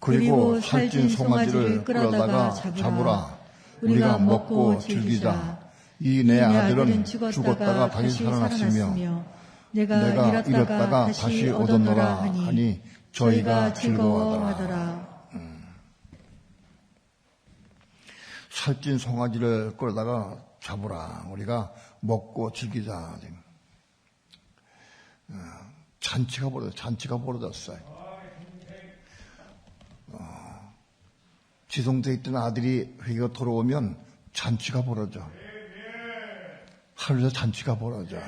그리고 살찐 송아지를 끌어다가 잡으라. 우리가 먹고 즐기자. 이 내 아들은 죽었다가 다시 살아났으며 내가 잃었다가 다시 얻었노라 하니 저희가 즐거워하더라. 살찐 송아지를 끌어다가 잡으라. 우리가 먹고 즐기자. 잔치가 벌어졌어요. 지성도에 있던 아들이 회개가 돌아오면 잔치가 벌어져. 하루에서 잔치가 벌어져.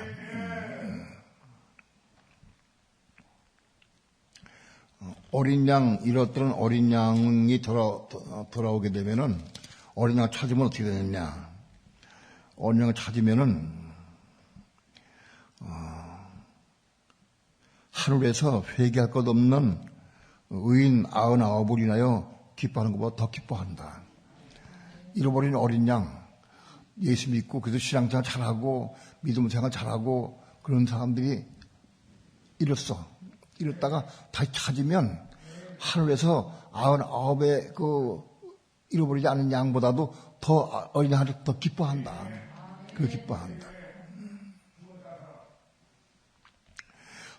어린 양, 잃었던 어린 양이 돌아오게 되면은 어린 양을 찾으면 어떻게 되느냐. 어린 양을 찾으면은 하늘에서 회개할 것 없는 의인 99을 인하여 기뻐하는 것보다 더 기뻐한다. 잃어버린 어린 양, 예수 믿고 그래서 신앙생활 잘하고 믿음 생활 잘하고 그런 사람들이 잃었다가 다시 찾으면 하늘에서 99의 그 잃어버리지 않은 양보다도 더 어린 양을 더 기뻐한다. 그 기뻐한다.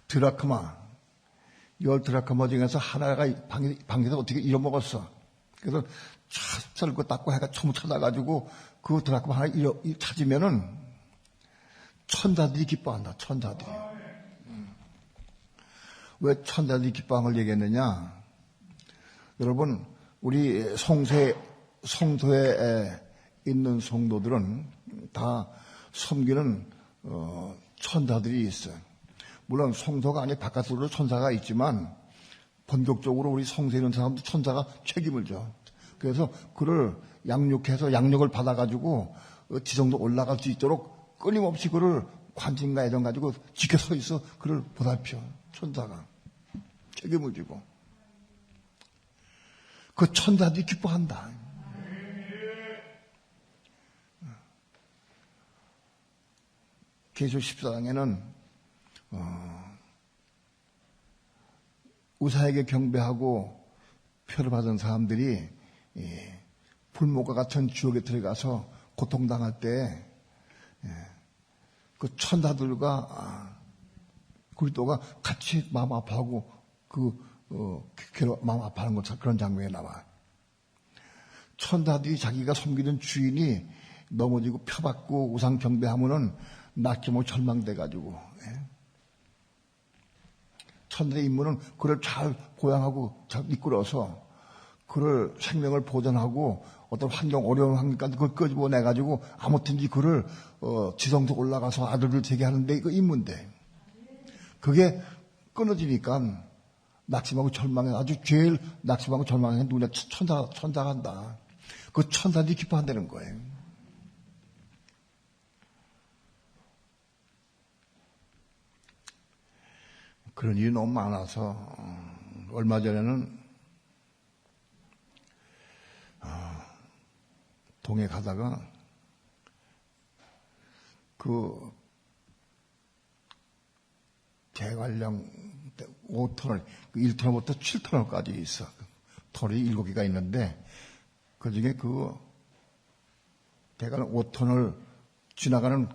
드라크마, 10드라크마 중에서 하나가 방에서 어떻게 잃어먹었어. 그래서 썰고 닦고 해가 처음 찾아가지고 그 드라크마 하나 찾으면은 천사들이 기뻐한다. 천사들이. 왜 천사들이 기뻐한 걸 얘기했느냐? 여러분, 우리 성소에 있는 성도들은 다 섬기는 천사들이 있어요. 물론 성소가 아니 바깥으로 천사가 있지만 본격적으로 우리 성소에 있는 사람도 천사가 책임을 져. 그래서 그를 양육해서 양육을 받아가지고 지성도 올라갈 수 있도록 끊임없이 그를 관심과 애정 가지고 지켜 서 있어. 그를 보살펴. 천사가 책임을 지고. 그 천사들이 기뻐한다. 계시록 14장에는 우사에게 경배하고 표를 받은 사람들이 불못과 같은 지옥에 들어가서 고통당할 때 그 천사들과 그리스도가 같이 마음 아파하고 마음 아파하는 것처럼 그런 장면이 나와. 천사들이 자기가 섬기는 주인이 넘어지고 펴받고 우상 경배하면은 낙심하고 절망돼가지고 천사의 임무는 그를 잘 보양하고 잘 이끌어서 그를 생명을 보존하고 어떤 어려운 환경까지 그걸 끄집어내가지고 아무튼지 그를 지성도 올라가서 아들을 되게 하는데 이거 임무인데 그게 끊어지니까 낙심하고 절망해. 아주 제일 낙심하고 절망해. 누구냐? 천사가 한다. 그 천사들이 기뻐한다는 거예요. 그런 일이 너무 많아서, 얼마 전에는, 동해 가다가, 대관령 5터널, 1터널부터 7터널까지 있어. 터널이 7개가 있는데, 그 중에 대관령 5터널 지나가는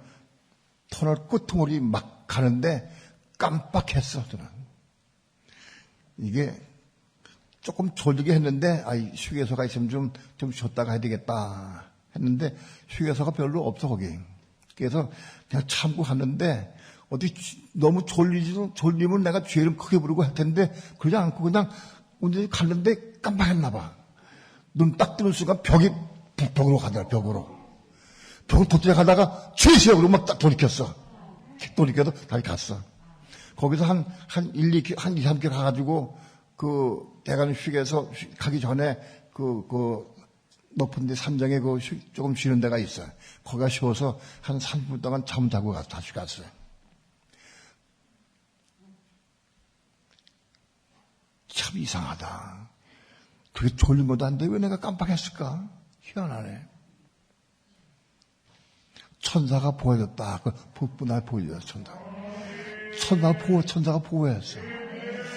터널 끝머리 막 가는데 깜빡했어, 저는. 이게 조금 졸리게 했는데, 휴게소가 있으면 좀 쉬었다가 해야 되겠다 했는데, 휴게소가 별로 없어, 거기. 그래서 그냥 참고 갔는데, 너무 졸리면 내가 죄를 크게 부르고 할 텐데, 그러지 않고 그냥 운전이 갔는데 깜빡했나 봐. 눈 딱 뜨는 순간 벽으로 가더라, 벽으로. 벽을 도착하다가 죄시여! 그러고 막 딱 돌이켰어. 돌이켜서 다시 갔어. 거기서 한 2, 3km 가가지고, 대관령 휴게소 가기 전에 높은 데 산정에 조금 쉬는 데가 있어요. 거기가 쉬어서 한 30분 동안 잠자고 다시 갔어요. 참 이상하다. 그게 졸린 것도 안 돼. 왜 내가 깜빡했을까? 희한하네. 천사가 보여줬다. 날 보여줬어, 천사가 보호했어.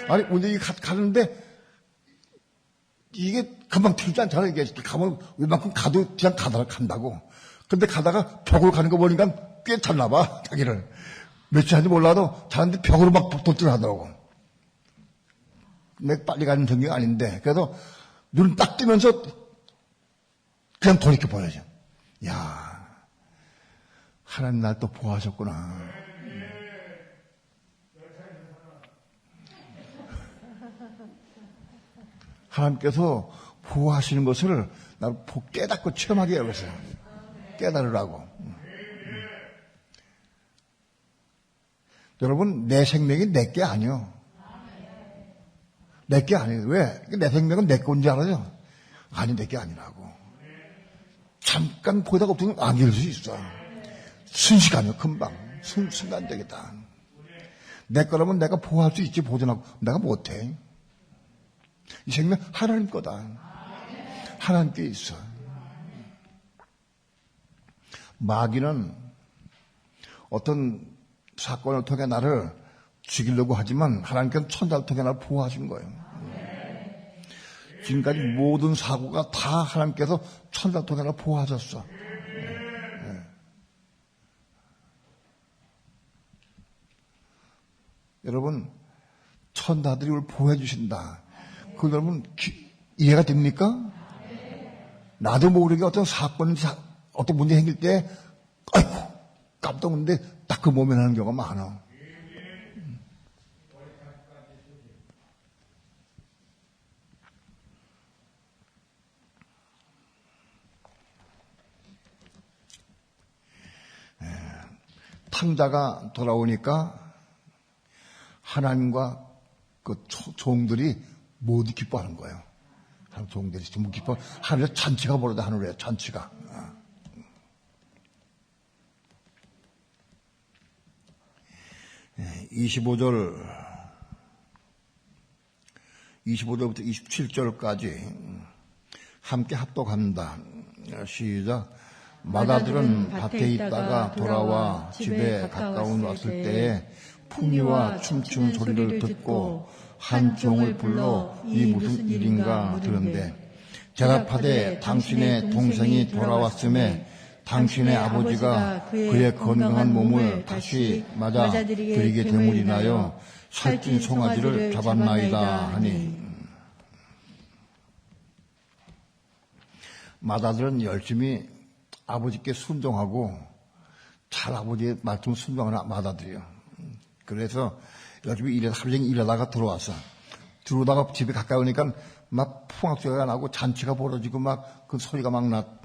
아니, 운전이 가는데, 이게 금방 틀지 않잖아. 이게 가면 웬만큼 가도 그냥 간다고. 근데 가다가 벽으로 가는 거 보니까 꽤 탔나 봐, 자기를. 며칠 한지 몰라도 자는데 벽으로 막 돌진하더라고. 내가 빨리 가는 전기가 아닌데. 그래서 눈 딱 뜨면서 그냥 돌이켜 보여줘. 야, 하나님 날 또 보호하셨구나. 하나님께서 보호하시는 것을 나를 깨닫고 체험하게 해보세요. 깨달으라고. 여러분, 내 생명이 내게 아니요. 내게 아니에요. 왜? 내 생명은 내 건지 알아요? 아니, 내게 아니라고. 잠깐 보다가 없으면 안 잃을 수 있어. 순식간이요, 금방. 순간적이다. 내 거라면 내가 보호할 수 있지, 보존하고. 내가 못해. 이 생명 하나님 거다. 하나님께 있어. 마귀는 어떤 사건을 통해 나를 죽이려고 하지만 하나님께서 천사를 통해 날 보호하신 거예요. 지금까지 모든 사고가 다 하나님께서 천사를 통해 날 보호하셨어. 여러분, 천사들이 우리를 보호해 주신다. 그 여러분 이해가 됩니까? 나도 모르게 어떤 사건, 어떤 문제 생길 때, 아이고, 깜짝 놀랐는데 딱 그 몸에 나는 경우가 많아. 탕자가 돌아오니까 하나님과 그 종들이 모두 기뻐하는 거예요. 하나님 종들이 전부 기뻐. 하늘에 잔치가 벌어져, 하늘에 잔치가. 25절부터 27절까지 함께 합독합니다. 시작. 마다들은 밭에 있다가 돌아와 집에 가까운 왔을 때에 풍류와 춤추는 소리를 듣고 한 종을 불러 이 무슨 일인가 들은데 대답하되 당신의 동생이 돌아왔음에 당신의 아버지가 그의 건강한 몸을 다시 맞아 드리게 됨을 인하여 살찐 송아지를 잡았나이다 하니, 마다들은 열심히 아버지께 순종하고 잘 아버지의 말씀을 순종하는 마다들이요. 그래서 열심히 하루 종일 일하다가 들어오다가 집에 가까이 오니까 막 풍악소리가 나고 잔치가 벌어지고 막 그 소리가 막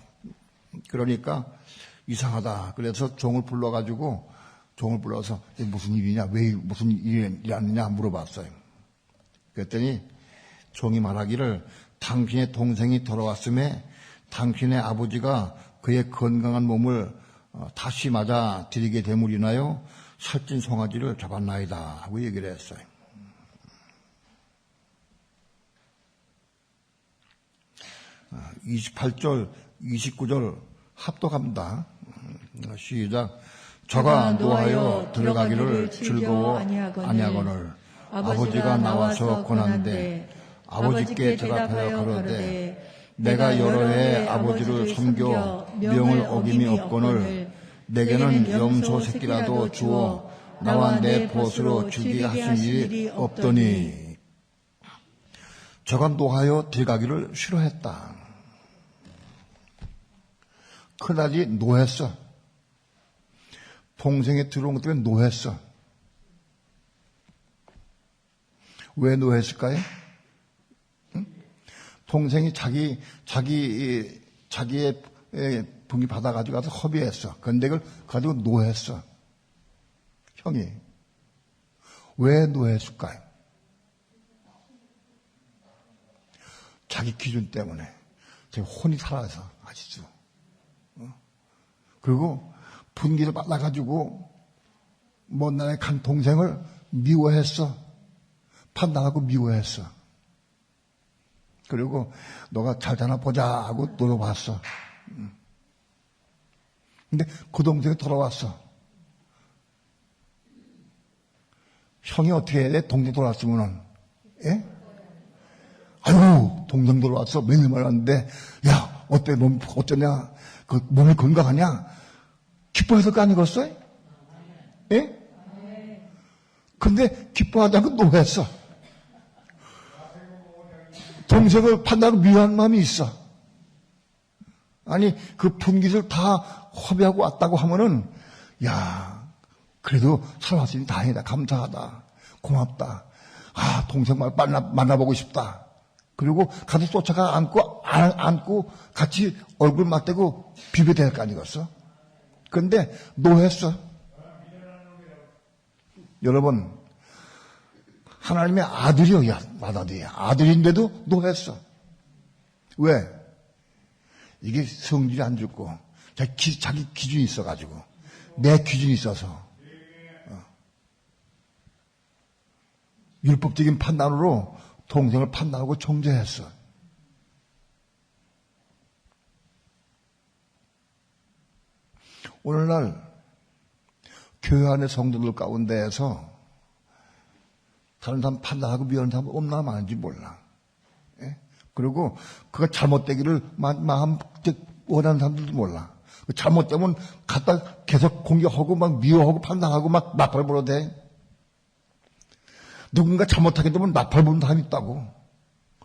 그러니까 이상하다. 그래서 종을 불러서 무슨 일이냐, 왜 무슨 일이 일어났느냐 물어봤어요. 그랬더니 종이 말하기를 당신의 동생이 돌아왔음에 당신의 아버지가 그의 건강한 몸을 다시 맞아 드리게 됨을 인하여 살찐 송아지를 잡았나이다 하고 얘기를 했어요. 아, 28절, 29절 합독합니다. 시작. 저가 노하여 들어가기를 즐거워 아니하거늘 아버지가 나와서 권한대 아버지께 대답하여 가로되 내가 여러 해 아버지를 섬겨 명을 어김이 없거늘 내게는 염소 새끼라도 주어 나와 내 벗으로 죽이게 하신 일이 없더니, 저가 노하여 들어가기를 싫어했다. 큰아들이 노했어. 동생이 들어온 것 때문에 노했어. 왜 노했을까요? 응? 동생이 자기의 분이 받아가지고 가서 허비했어. 근데 그걸 가지고 노했어. 형이. 왜 노했을까요? 자기 기준 때문에. 자기 혼이 살아서 아시죠? 그리고 분기를 받아가지고 먼 나라에 간 동생을 미워했어. 판단하고 미워했어. 그리고 너가 잘 되나 보자 하고 노려봤어. 근데 그 동생이 돌아왔어. 형이 어떻게 해야 돼? 동생 돌아왔으면은. 예? 아유, 동생 돌아왔어. 며칠 만에 왔는데, 야, 어때? 몸 어쩌냐? 그 몸이 건강하냐? 기뻐해서 거 아니겠어요? 예? 근데 기뻐하지 않고 노했어. 동생을 판단하고 미워하는 마음이 있어. 아니, 그 분깃을 다 허비하고 왔다고 하면은, 야, 그래도 살아왔으니 다행이다. 감사하다. 고맙다. 아, 동생 말 만나보고 싶다. 그리고 가서 쫓아가 안고 같이 얼굴 맞대고 비벼야 될 거 아니겠어? 근데 노했어. 여러분, 하나님의 아들이야, 마다들이야. 아들인데도 노했어. 왜? 이게 성질이 안 좋고, 자기 기준이 있어가지고, 내 기준이 있어서, 율법적인 판단으로 동생을 판단하고 정죄했어. 오늘날 교회 안의 성도들 가운데에서 다른 사람 판단하고 미워하는 사람 없나 많은지 몰라. 예? 그리고 그가 잘못되기를 마음 원하는 사람들도 몰라. 잘못되면 갖다 계속 공격하고 막 미워하고 판단하고 막 나팔 불어대. 누군가 잘못하게 되면 나팔 부는 사람이 있다고.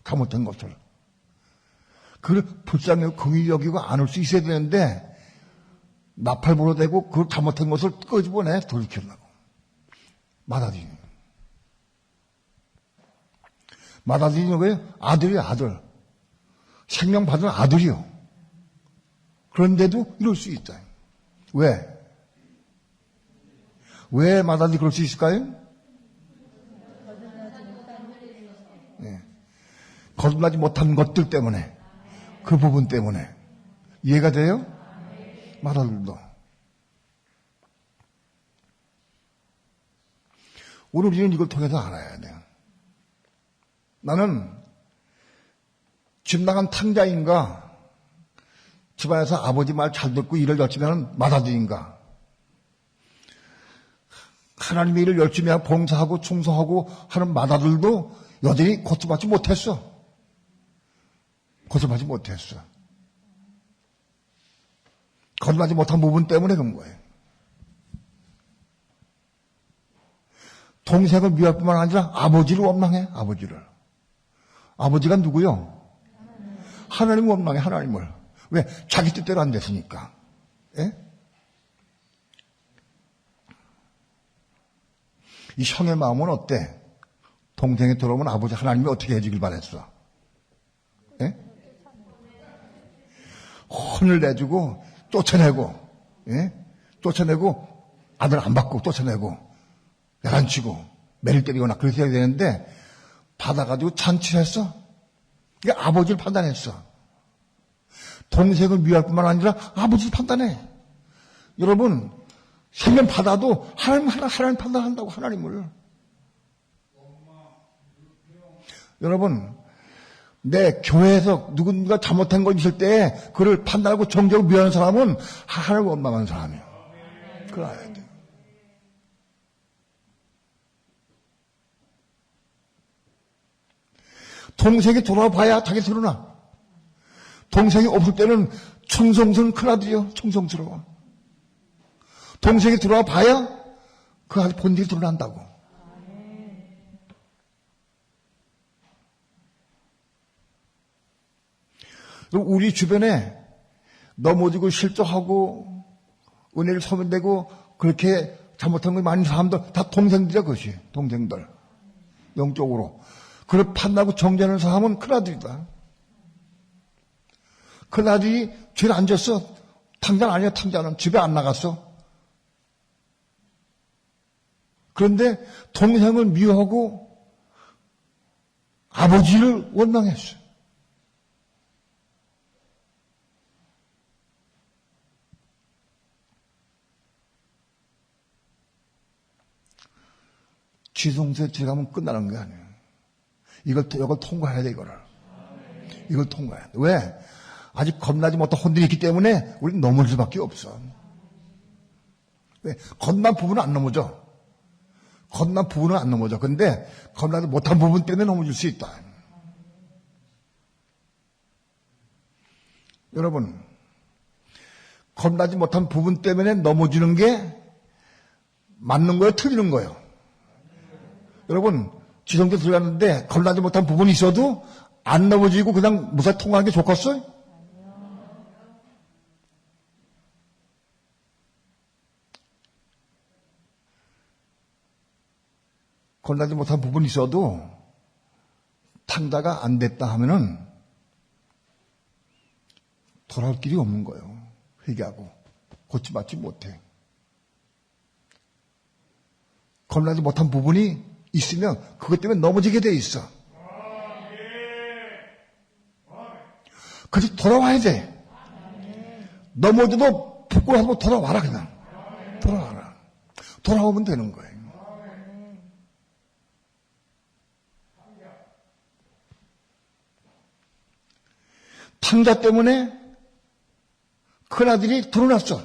잘못된 것을. 그걸 불쌍히 긍휼히 여기고 안을 수 있어야 되는데 나팔 불어대고 그 잘못한 것을 끄집어내 돌이키려고. 마다디. 마다디는 왜? 아들이야, 아들. 생명 받은 아들이요. 그런데도 이럴 수 있다. 왜? 왜 마다디 그럴 수 있을까요? 네. 거듭나지 못한 것들 때문에, 그 부분 때문에. 이해가 돼요? 마다들도. 오늘 우리는 이걸 통해서 알아야 돼요. 나는 집 나간 탕자인가, 집안에서 아버지 말 잘 듣고 일을 열심히 하는 마다들인가, 하나님의 일을 열심히 하고 봉사하고 충성하고 하는 마다들도 여전히 고쳐받지 못했어. 고쳐받지 못했어. 거듭나지 못한 부분 때문에 그런 거예요. 동생을 미워할 뿐만 아니라 아버지를 원망해. 아버지가 누구요? 하나님을 원망해. 하나님을. 왜? 자기 뜻대로 안 됐으니까. 예? 이 형의 마음은 어때? 동생이 들어오면 아버지 하나님이 어떻게 해주길 바랬어? 예? 혼을 내주고 쫓아내고, 예? 쫓아내고 아들 안 받고 쫓아내고 야단치고 매를 때리거나 그렇게 해야 되는데 받아가지고 잔치를 했어. 이게 아버지를 판단했어. 동생을 미워할 뿐만 아니라 아버지를 판단해. 여러분, 생명 받아도 하나님 판단한다고, 하나님을. 여러분, 내 교회에서 누군가 잘못한 거 있을 때 그를 판단하고 정죄하고 미워하는 사람은 하나님을 원망하는 사람이에요. 그걸 알아야 돼요. 동생이 돌아와 봐야 자기 드러나. 동생이 없을 때는 충성스러운 큰아들이요. 충성스러워. 동생이 들어와 봐야 그 아들 본질이 드러난다고. 우리 주변에 넘어지고 실족하고 은혜를 소멸되고 그렇게 잘못한 거 많은 사람들 다 동생들이야. 그것이 동생들. 영적으로. 그걸 판단하고 정죄하는 사람은 큰아들이다. 큰아들이 죄를 안 졌어. 탕자는 아니야. 탕자는 집에 안 나갔어. 그런데 동생을 미워하고 아버지를 원망했어. 지성소에 들어가면 끝나는 게 아니에요. 이걸 통과해야 돼, 이걸 통과해야 돼. 왜? 아직 겁나지 못한 혼들이 있기 때문에 우리는 넘어질 수밖에 없어. 왜? 겁난 부분은 안 넘어져. 겁난 부분은 안 넘어져. 근데 겁나지 못한 부분 때문에 넘어질 수 있다. 여러분, 겁나지 못한 부분 때문에 넘어지는 게 맞는 거예요? 틀리는 거예요? 여러분, 지성대 들어갔는데 겁나지 못한 부분이 있어도 안 넘어지고 그냥 무사히 통과하는 게 좋겠어요? 겁나지 못한 부분이 있어도 탕자가 안 됐다 하면은 돌아올 길이 없는 거예요. 회개하고 고침받지 못해. 겁나지 못한 부분이 있으면 그것 때문에 넘어지게 돼 있어. 그래서 돌아와야 돼. 넘어져도 부끄러워하고 돌아와라 그냥. 돌아와라. 돌아오면 되는 거예요. 탕자 때문에 큰아들이 드러났어.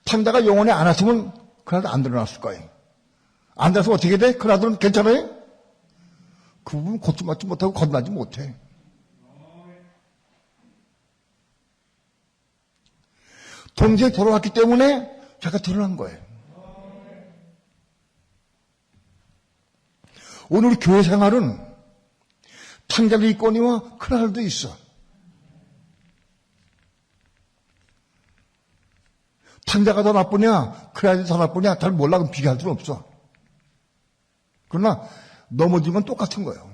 탕자가 영혼에 안 왔으면 큰아들 안 드러났을 거예요. 앉아서 어떻게 돼? 그 아들은 괜찮아요? 그 부분 고통 받지 못하고 건너지 못해. 동생이 돌아왔기 때문에 제가 드러난 거예요. 오늘 교회 생활은 탕자도 있거니와 큰아들도 있어. 탕자가 더 나쁘냐, 큰아들이 더 나쁘냐, 잘 몰라. 그럼 비교할 필요 없어. 그러나 넘어진 건 똑같은 거예요.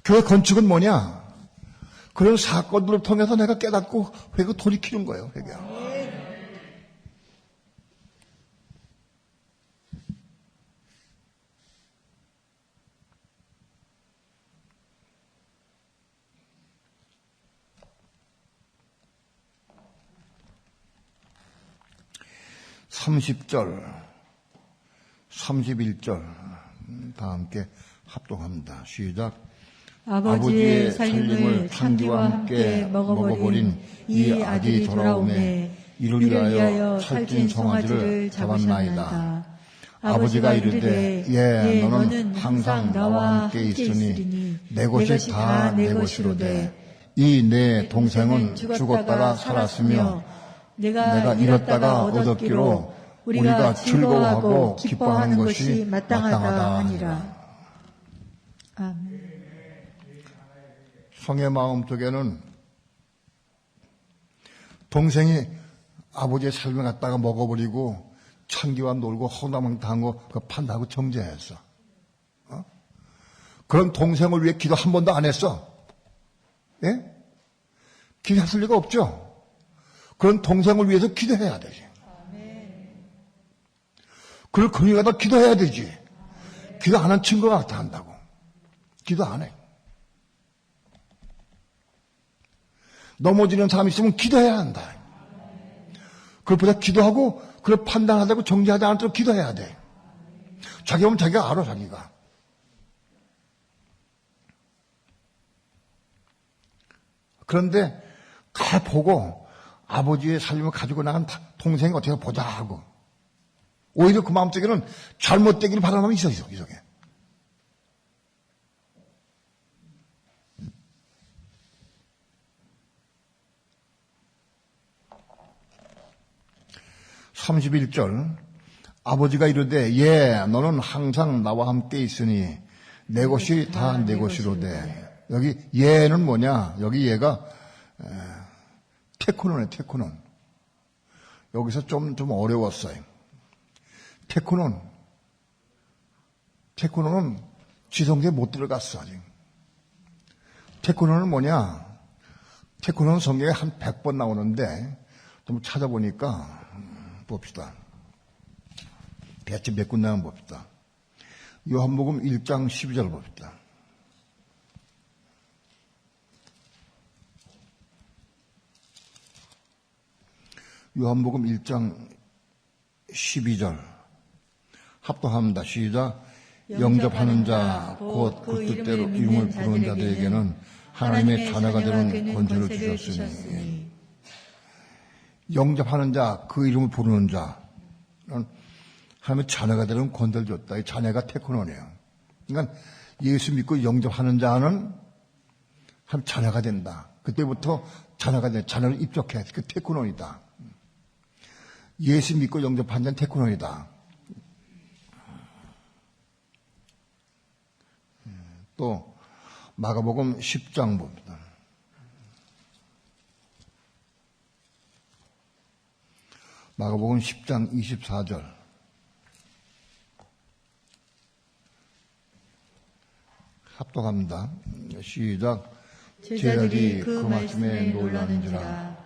교회 건축은 뭐냐? 그런 사건들을 통해서 내가 깨닫고 회개 돌이키는 거예요, 회개야. (30절) (31절) 다 함께 합독합니다. 시작. 아버지의 살림을 창기와 함께 먹어버린 이 아들이 돌아오매 이를 위하여 살찐 송아지를 잡았나이다. 아버지가 이르되 예 너는 항상 나와 함께 있으니 내 것이 다 내 것이로되 이 내 동생은 죽었다가 살았으며 내가 잃었다가 얻었기로 우리가 즐거워하고 기뻐하는 것이 마땅하다 하니라. 아멘. 성의 마음 속에는 동생이 아버지의 삶을 갖다가 먹어버리고 창기와 놀고 허나망 당한 거 그거 판다고 정죄했어. 그런 동생을 위해 기도 한 번도 안 했어. 예? 기도했을 리가 없죠. 그런 동생을 위해서 기도해야 되지. 그걸 그녀가 기도해야 되지. 기도 안 한 친구가 다 한다고. 기도 안 해. 넘어지는 사람이 있으면 기도해야 한다. 그것보다 기도하고 그걸 판단하다고 정죄하지 않도록 기도해야 돼. 자기 보면 자기가 알아, 자기가. 그런데 가 보고 아버지의 살림을 가지고 나간 동생이 어떻게 보자 하고 오히려 그 마음속에는 잘못되기를 바라는 마음이 있어, 이속에. (31절) 아버지가 이르되 예 너는 항상 나와 함께 있으니 내 것이 다 내 것이로되. 여기 예는 뭐냐? 여기 예가 테코논이에요. 테코논. 여기서 좀 어려웠어요. 테코논은 지성소에 못 들어갔어 아직. 테코논은 뭐냐? 테코논은 성경에 한 100번 나오는데 좀 찾아보니까 봅시다. 대체 몇 군 나면 봅시다. 요한복음 1장 12절 봅시다. 요한복음 1장 12절 합독합니다. 시작. 영접하는 자 곧 그 뜻대로 이름을 부르는 자들에게는 하나님의 자녀가 되는 권세를 주셨으니. 영접하는 자, 그 이름을 부르는 자는 하나님의 자녀가 되는 권세를 줬다. 이 자녀가 테코논이에요. 그러니까 예수 믿고 영접하는 자는 하나님 자녀가 된다. 그때부터 자녀가 돼. 자녀를 입적해. 그 테코논이다. 예수 믿고 영접한 자는 테코논이다. 또 마가복음 10장 봅니다. 마가복음 10장 24절 합독합니다. 시작. 제자들이 그 말씀에 놀라는지라.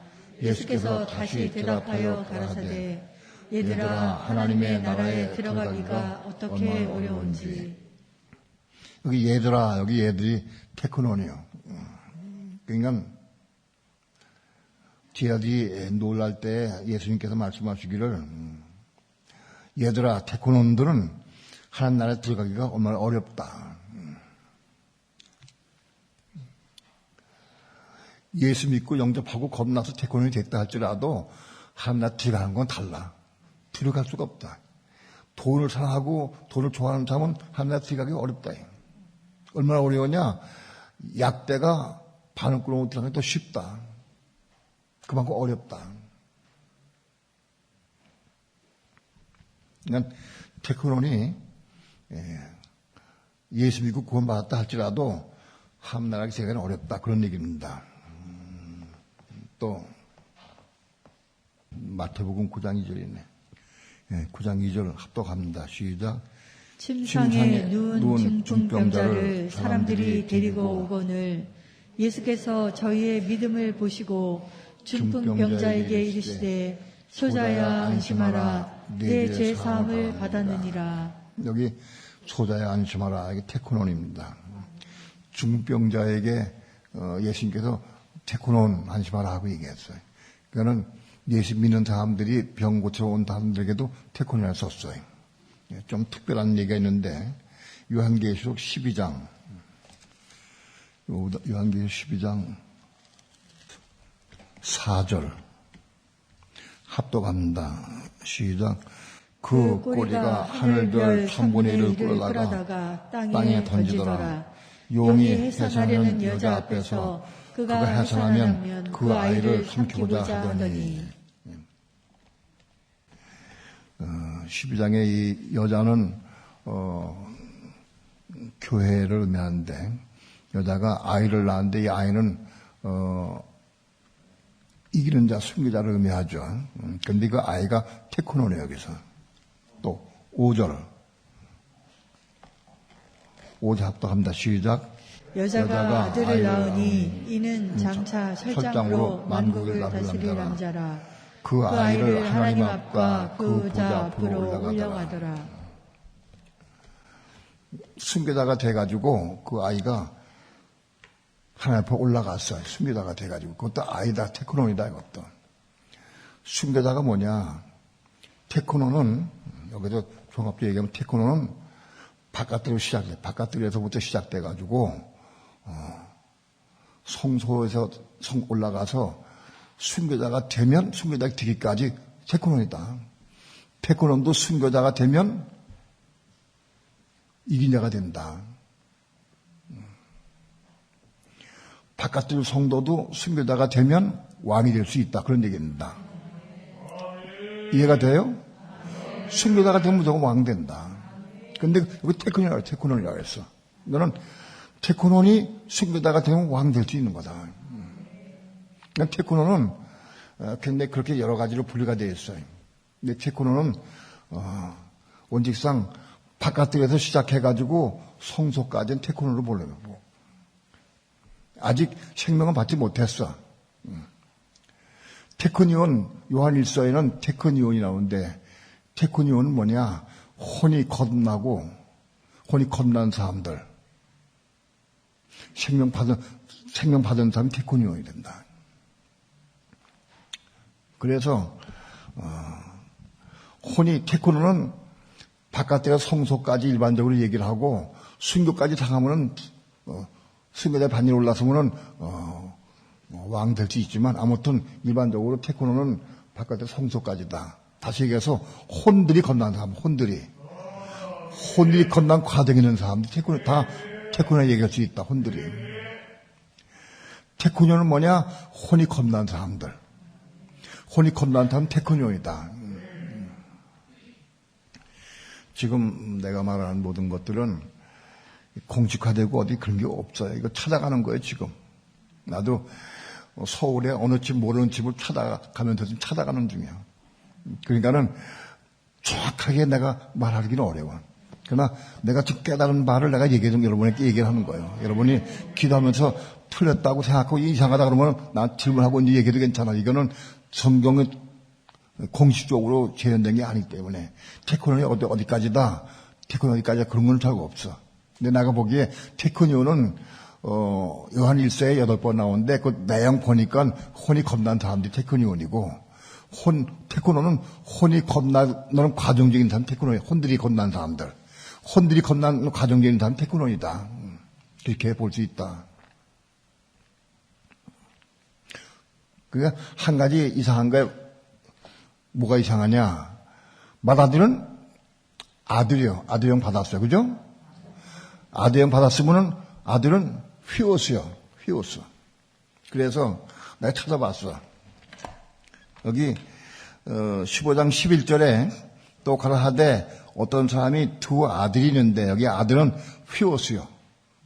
예수께서 다시 대답하여 가라사대 얘들아 하나님의 나라에 들어가기가 어떻게 어려운지. 여기 얘들아, 여기 얘들이 테크논이요. 그러니까 제자들이 놀랄 때 예수님께서 말씀하시기를 얘들아 테크논들은 하나님 나라에 들어가기가 얼마나 어렵다. 예수 믿고 영접하고 겁나서 태권이 됐다 할지라도 하나님 들어가는 건 달라. 들어갈 수가 없다. 돈을 사랑하고 돈을 좋아하는 사람은 하나님 들어가기 어렵다. 얼마나 어려우냐? 약대가 바늘구멍으로 들어가기 더 쉽다. 그만큼 어렵다. 그러니까 태권이 예수 믿고 구원받았다 할지라도 하나님 나라에 들어가기는 어렵다. 그런 얘기입니다. 또 마태복음 9장 2절이네. 9장 2절 합독합니다. 시작. 침상에 누운 중풍병자를 사람들이 데리고 오거늘 예수께서 저희의 믿음을 보시고 중풍병자에게 이르시되 소자야 안심하라 내 죄 사함을 받았느니라. 여기 소자야 안심하라. 이게 테코논입니다. 중풍병자에게 예수님께서 테코논 안심하라 하고 얘기했어요. 그러니까는 예수 믿는 사람들이 병 고쳐 온 사람들에게도 테코논을 썼어요. 좀 특별한 얘기가 있는데 요한계시록 12장 요한계시록 12장 4절 합독합니다. 시작. 그 꼬리가 하늘별 3분의 1을 끌어다가 땅에 던지더라. 용이 해산하려는 여자 앞에서 그가 해산하면 그 아이를 삼키고자 하더니. 12장의 이 여자는 교회를 의미하는데 여자가 아이를 낳았는데 이 아이는 이기는 자, 승리자를 의미하죠. 그런데 그 아이가 테코노네 여기서. 또 5절 합독합니다. 시작. 여자가 아들을 낳으니 이는 장차 설장으로 만국을 다스릴 남자라. 그 아이를 하나님 앞과 그 자 앞으로 올려가더라. 순교자가 돼가지고 그 아이가 하나님 앞에 올라갔어요. 순교자가 돼가지고. 그것도 아이다. 테크논이다. 이것도. 순교자가 뭐냐. 테크논은 여기서 종합적으로 얘기하면 테크논은 바깥으로 시작해. 바깥으로서부터 시작돼가지고 성소에서 올라가서 순교자가 되면 순교자가 되기까지 테크논이다. 테크논도 순교자가 되면 이긴 자가 된다. 바깥들 성도도 순교자가 되면 왕이 될 수 있다. 그런 얘기입니다. 이해가 돼요? 순교자가 되면 무조건 왕 된다. 근데 여기 테크논이라고 했어. 너는 테크논이 순교자가 되면 왕 될 수 있는 거다. 테크논은 굉장히 그렇게 여러 가지로 분류가 되어 있어요. 근데 테크논은 원칙상 바깥들에서 시작해가지고 성소까지는 테크논으로 보려고. 아직 생명은 받지 못했어. 테크니온, 요한 1서에는 테크니온이 나오는데, 테크니온은 뭐냐? 혼이 거듭난 사람들. 생명 받은 사람이 테크니온이 된다. 그래서, 테크노는 바깥에가 성소까지 일반적으로 얘기를 하고, 순교까지 당하면은, 순교자 반일 올라서면은 왕 될 수 있지만 아무튼 일반적으로 테크노는 바깥에 성소까지다. 다시 얘기해서 혼들이 건난 사람, 혼들이 건난 과정에 있는 사람들 테크노 다 테크노에 얘기할 수 있다. 혼들이. 테크노는 뭐냐? 혼이 겁난 사람들. 혼이 겁난 사람 테크노이다. 지금 내가 말하는 모든 것들은 공식화되고 어디 그런 게 없어요. 이거 찾아가는 거예요, 지금. 나도 서울에 어느 집 모르는 집을 찾아가면서 지금 찾아가는 중이야. 그러니까는 정확하게 내가 말하기는 어려워. 그러나 내가 지금 깨달은 바를 내가 여러분에게 얘기를 하는 거예요. 여러분이 기도하면서 틀렸다고 생각하고 이상하다 그러면 나 질문하고 이제 얘기해도 괜찮아. 이거는 성경에 공식적으로 재현된 게 아니기 때문에 테크노이 어디까지다. 테크노이 어디까지다. 그런 건 잘 없어. 근데 내가 보기에 테크니온은 요한 1서에 8번 나오는데 그 내용 보니까 혼이 겁난 사람들이 테크니온이고 테크노는 혼이 겁나는 과정적인 사람 테크노이 혼들이 겁난 사람들 혼들이 겁나는 과정적인 사람 테크노이다. 이렇게 볼 수 있다. 그러니까 한 가지 이상한 게 뭐가 이상하냐. 맏아들은 아들이요. 아들형 받았어요. 그죠? 아들형 받았으면은 아들은 휘었어요. 휘었어. 그래서 내가 찾아봤어. 여기 15장 11절에 또 가라사대 어떤 사람이 두 아들이 있는데 여기 아들은 휘었어요.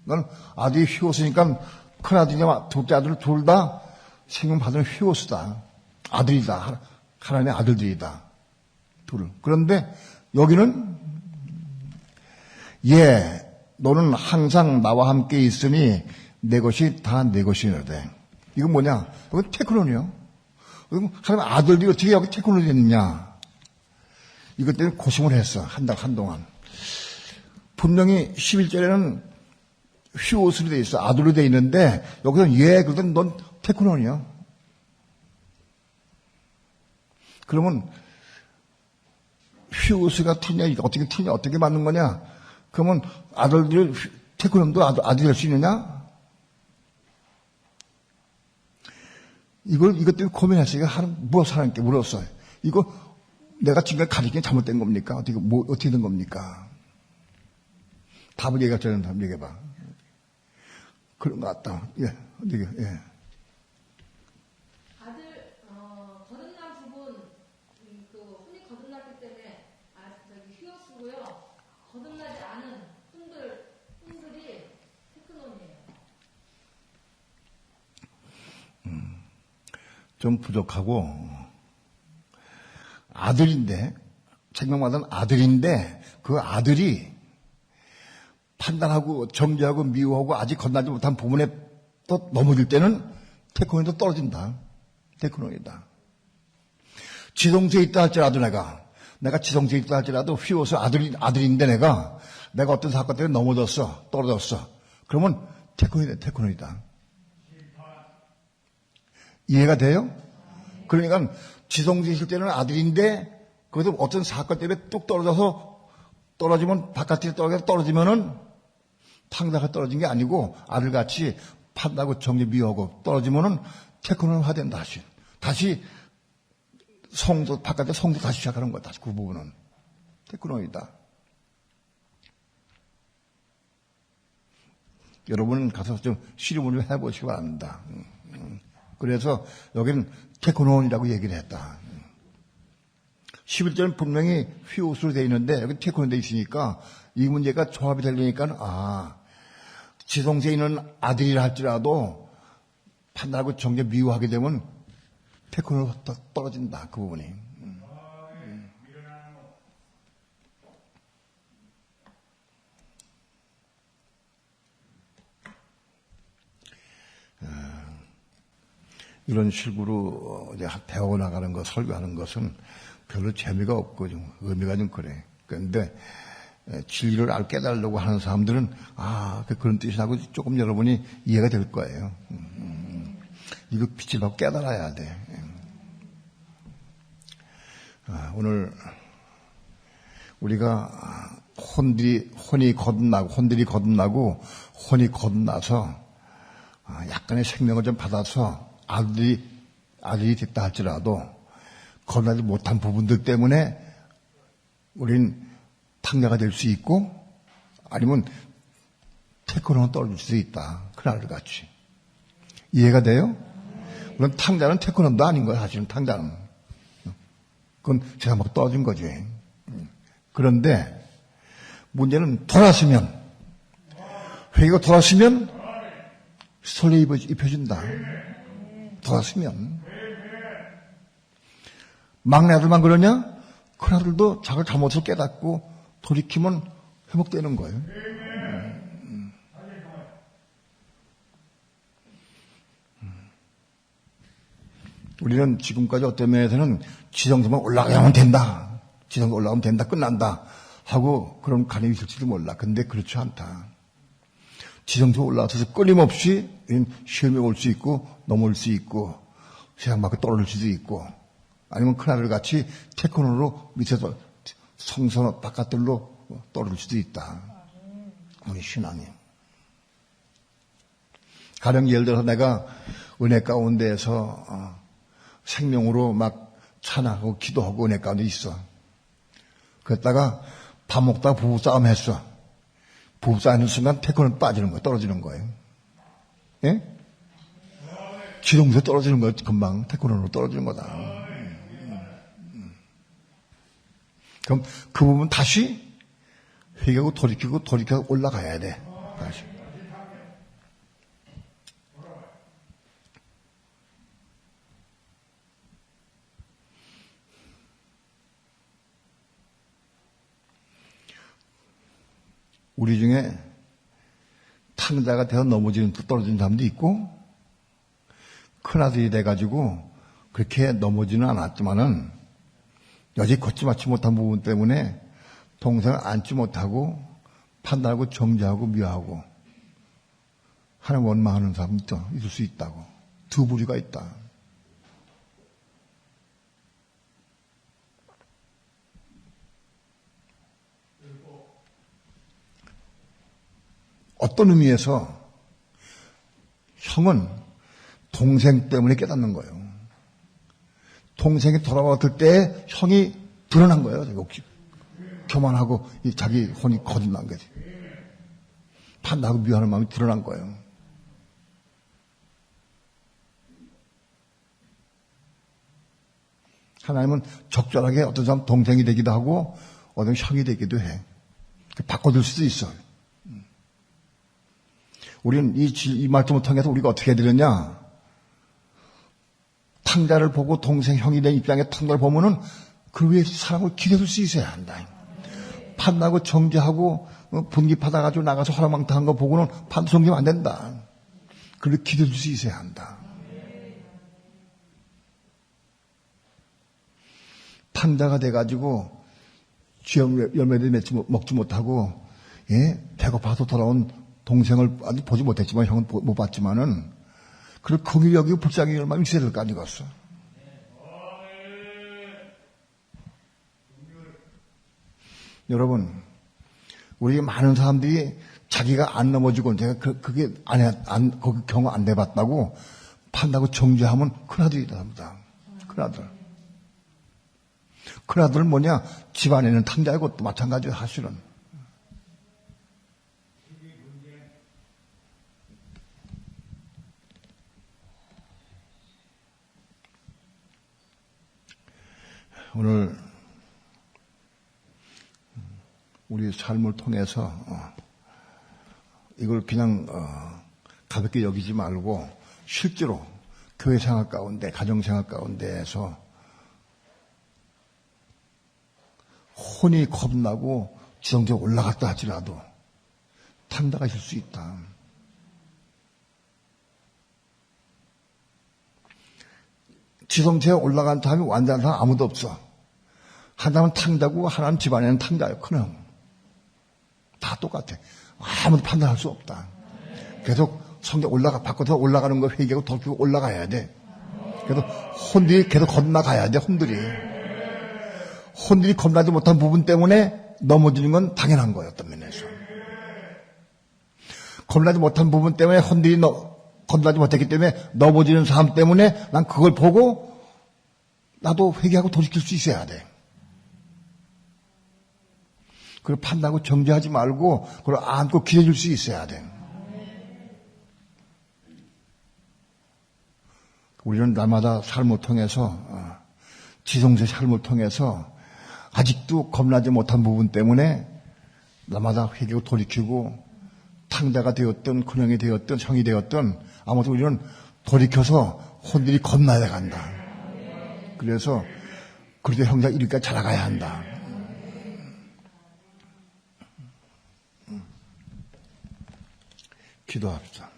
그러니까 아들이 휘었으니까 큰아들이나 둘째 아들 둘 다 생명받은 휘옷이다. 아들이다. 하나님의 아들들이다. 둘. 그런데 여기는 너는 항상 나와 함께 있으니 내 것이 다 내 것이노되. 이건 뭐냐? 이건 테크논이요. 하나님 아들들이 어떻게 여기 테크논이 됐느냐? 이것 때문에 고심을 했어. 한동안. 분명히 11절에는 휘옷으로 돼 있어. 아들로 돼 있는데 여기서는 그러더니 넌 테크논이야. 그러면 휘옷이가 틀리냐? 어떻게 틀리냐? 어떻게 맞는 거냐? 그러면 아들들 테크논도 아들이 될 수 있느냐? 이것 때문에 고민했어요. 무엇 하나님께 물었어요. 이거 내가 지금까지 가르치기 잘못된 겁니까? 어떻게 된 겁니까? 답을 얘기가 저는 답 얘기해봐. 그런 것 같다. 예. 아들, 거듭난 부분, 흔히 거듭났기 때문에, 휘어쓰고요. 거듭나지 않은 품들이 테크논이에요. 좀 부족하고, 아들인데, 생명받은 아들인데, 그 아들이 판단하고 정죄하고 미워하고 아직 건너지 못한 부분에 또 넘어질 때는 테크논이 또 떨어진다. 테크논이다. 지성소에 있다 할지라도 내가 지성소에 있다 할지라도 휘어서 아들인데 내가 어떤 사건 때문에 넘어졌어. 떨어졌어. 그러면 테크논이다. 이해가 돼요? 그러니까 지성소에 있을 때는 아들인데 그래도 어떤 사건 때문에 뚝 떨어지면 바깥에 떨어지면은 탕자가 떨어진 게 아니고 아들같이 판다고 정죄 미워하고 떨어지면은 테크논화된다. 다시 바깥에 성도 다시 시작하는 거야. 다시 그 부분은 테크논이다. 여러분은 가서 좀 실험을 좀 해보시기 바랍니다. 그래서 여기는 테크논이라고 얘기를 했다. 11절은 분명히 휘옷으로 되어 있는데 여기 테크논 되어 있으니까 이 문제가 조합이 되려니까 지성소에 있는 아들이라 할지라도 판단하고 정죄 미워하게 되면 테크논으로 떨어진다. 그 부분이. 이런 식으로 이제 배워나가는 것, 설교하는 것은 별로 재미가 없고 좀 의미가 좀 그래. 그런데 진리를 깨달으려고 하는 사람들은 그런 뜻이라고 조금 여러분이 이해가 될 거예요. 이거 빛을 받고 깨달아야 돼. 오늘 우리가 혼들이 거듭나고 혼이 거듭나서 약간의 생명을 좀 받아서 아들이 됐다 할지라도 거듭나지 못한 부분들 때문에 우린 탕자가 될 수 있고 아니면 테크논은 떨어질 수 있다. 그날을 같이. 이해가 돼요? 물론 탕자는 테크논도 아닌 거야. 사실은 탕자는. 그건 제가 막 떨어진 거지. 그런데 문제는 돌았으면 회개가 돌았으면 설레 입혀준다. 돌았으면. 막내 아들만 그러냐? 큰 아들도 자기 잘못을 깨닫고 돌이키면 회복되는 거예요. 우리는 지금까지 어떤 면에서는 지성소만 올라가면 된다. 지성소 올라가면 된다. 끝난다. 하고 그런 관념이 있을지도 몰라. 근데 그렇지 않다. 지성소 올라가서 끊임없이 시험이 올 수 있고 넘어올 수 있고 세상 밖에 떨어질 수도 있고 아니면 큰아들 같이 테크논으로 밑에서 성선 바깥들로 떨어질 수도 있다. 우리 신앙이. 가령 예를 들어서 내가 은혜 가운데에서 생명으로 막 찬양하고 기도하고 은혜 가운데 있어. 그랬다가 밥 먹다가 부부싸움 했어. 부부싸움 하는 순간 태권은 빠지는 거야. 떨어지는 거예요. 예? 기동에서 떨어지는 거야. 금방 태권으로 떨어지는 거다. 그럼 그 부분 다시 회개하고 돌이켜서 올라가야 돼. 다시. 우리 중에 탕자가 돼서 넘어지는 떨어지는 사람도 있고 큰아들이 돼가지고 그렇게 넘어지는 않았지만은 여지 걷지 맞지 못한 부분 때문에 동생을 안지 못하고 판단하고 정죄하고 미워하고 하나님 원망하는 사람도 있을 수 있다고. 두 부류가 있다. 어떤 의미에서 형은 동생 때문에 깨닫는 거예요. 동생이 돌아왔을 때 형이 드러난 거예요. 교만하고 자기 혼이 거듭난 거지. 판단하고 미워하는 마음이 드러난 거예요. 하나님은 적절하게 어떤 사람 동생이 되기도 하고 어떤 형이 되기도 해. 바꿔줄 수도 있어요. 우리는 이 말씀을 통해서 우리가 어떻게 해드렸냐? 탕자를 보고 동생 형이 된 입장에 탕자를 보면은 그 위에 사랑을 기대줄 수 있어야 한다. 판단하고 정죄하고 분기 받아가지고 나가서 허랑망탕한 거 보고는 판단 정죄하면 안 된다. 그걸 기대줄 수 있어야 한다. 탕자가 돼가지고 쥐염 열매를 먹지 못하고 배고파서 돌아온 동생을 아직 보지 못했지만 형은 못 봤지만은 그걸 긍휼히 여기고 불쌍히 여길 마음이 있어야 될 거 아니겠어. 여러분, 우리 많은 사람들이 자기가 안 넘어지고 제가 그게 거기 경험 안 돼봤다고 판다고 정죄하면 큰아들이다 합니다. 큰아들. 큰아들은 뭐냐? 집안에는 탕자이고 또 마찬가지예요, 사실은. 오늘 우리 삶을 통해서 이걸 그냥 가볍게 여기지 말고 실제로 교회 생활 가운데, 가정 생활 가운데에서 혼이 겁나고 지성적으로 올라갔다 하더라도 탕자가 있을 수 있다. 지성체에 올라간 사람이 완전한 사람 아무도 없어. 하나는 탕자고 하나는 집안에는 탕자예요. 큰형. 다 똑같아. 아무도 판단할 수 없다. 계속 성경 바꿔서 올라가는 거 회개하고 더 올라가야 돼. 그래서 혼들이 계속 건너가야 돼. 혼들이 겁나지 못한 부분 때문에 넘어지는 건 당연한 거예요. 어떤 면에서. 겁나지 못한 부분 때문에 혼들이 겁나지 못했기 때문에 넘어지는 사람 때문에 난 그걸 보고 나도 회개하고 돌이킬 수 있어야 돼. 그걸 판단하고 정죄하지 말고 그걸 안고 기대줄 수 있어야 돼. 우리는 날마다 삶을 통해서 지성세 삶을 통해서 아직도 겁나지 못한 부분 때문에 날마다 회개하고 돌이키고 탕자가 되었든 큰형이 되었든 형이 되었든 아무튼 우리는 돌이켜서 혼들이 겁나야 간다. 그래서 그래도 형제가 이렇게 자라가야 한다. 기도합시다.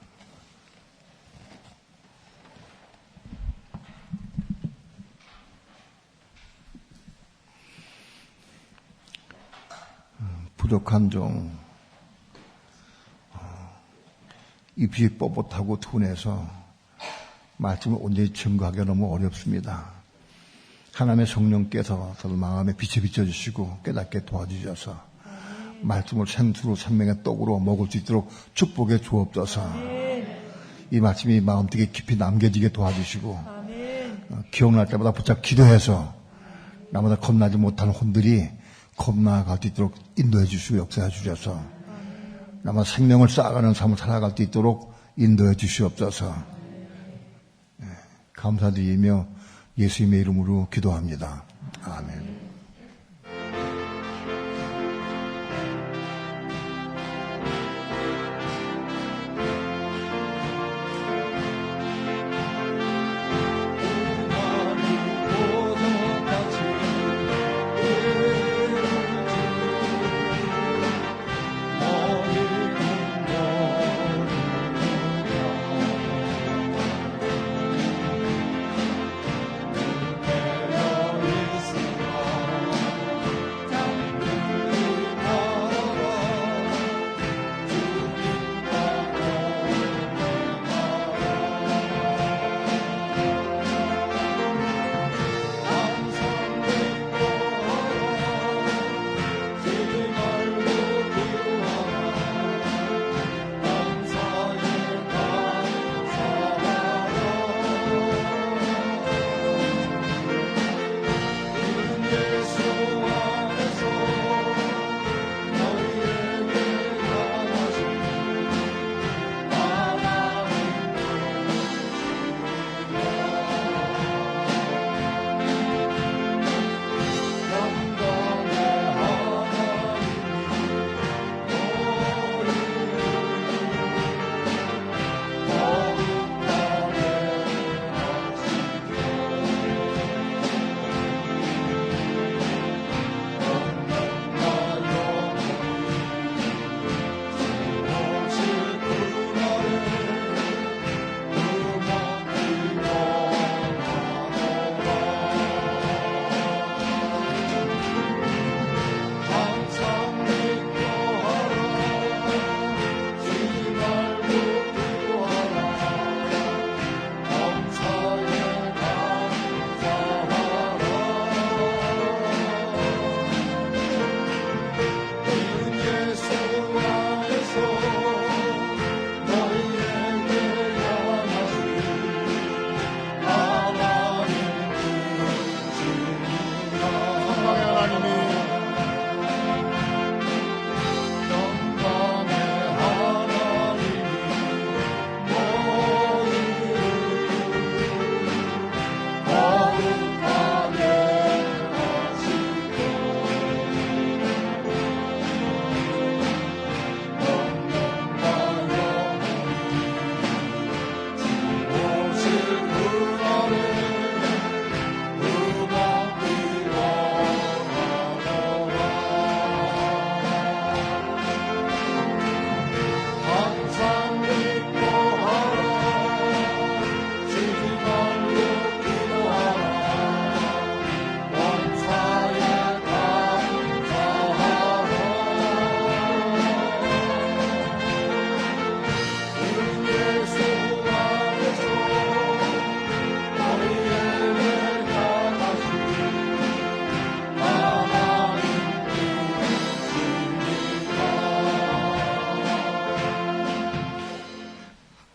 부족한 종, 입이 뻣뻣하고 둔해서 말씀을 온전히 증거하기가 너무 어렵습니다. 하나님의 성령께서 저들 마음에 빛을 비춰주시고 깨닫게 도와주셔서 말씀을 생수로 생명의 떡으로 먹을 수 있도록 축복해 주옵소서. 이 말씀이 마음속에 깊이 남겨지게 도와주시고 기억날 때마다 붙잡 기도해서 나보다 겁나지 못하는 혼들이 겁나갈 수 있도록 인도해 주시고 역사해 주셔서 나마 생명을 쌓아가는 삶을 살아갈 수 있도록 인도해 주시옵소서. 감사드리며 예수님의 이름으로 기도합니다. 아멘.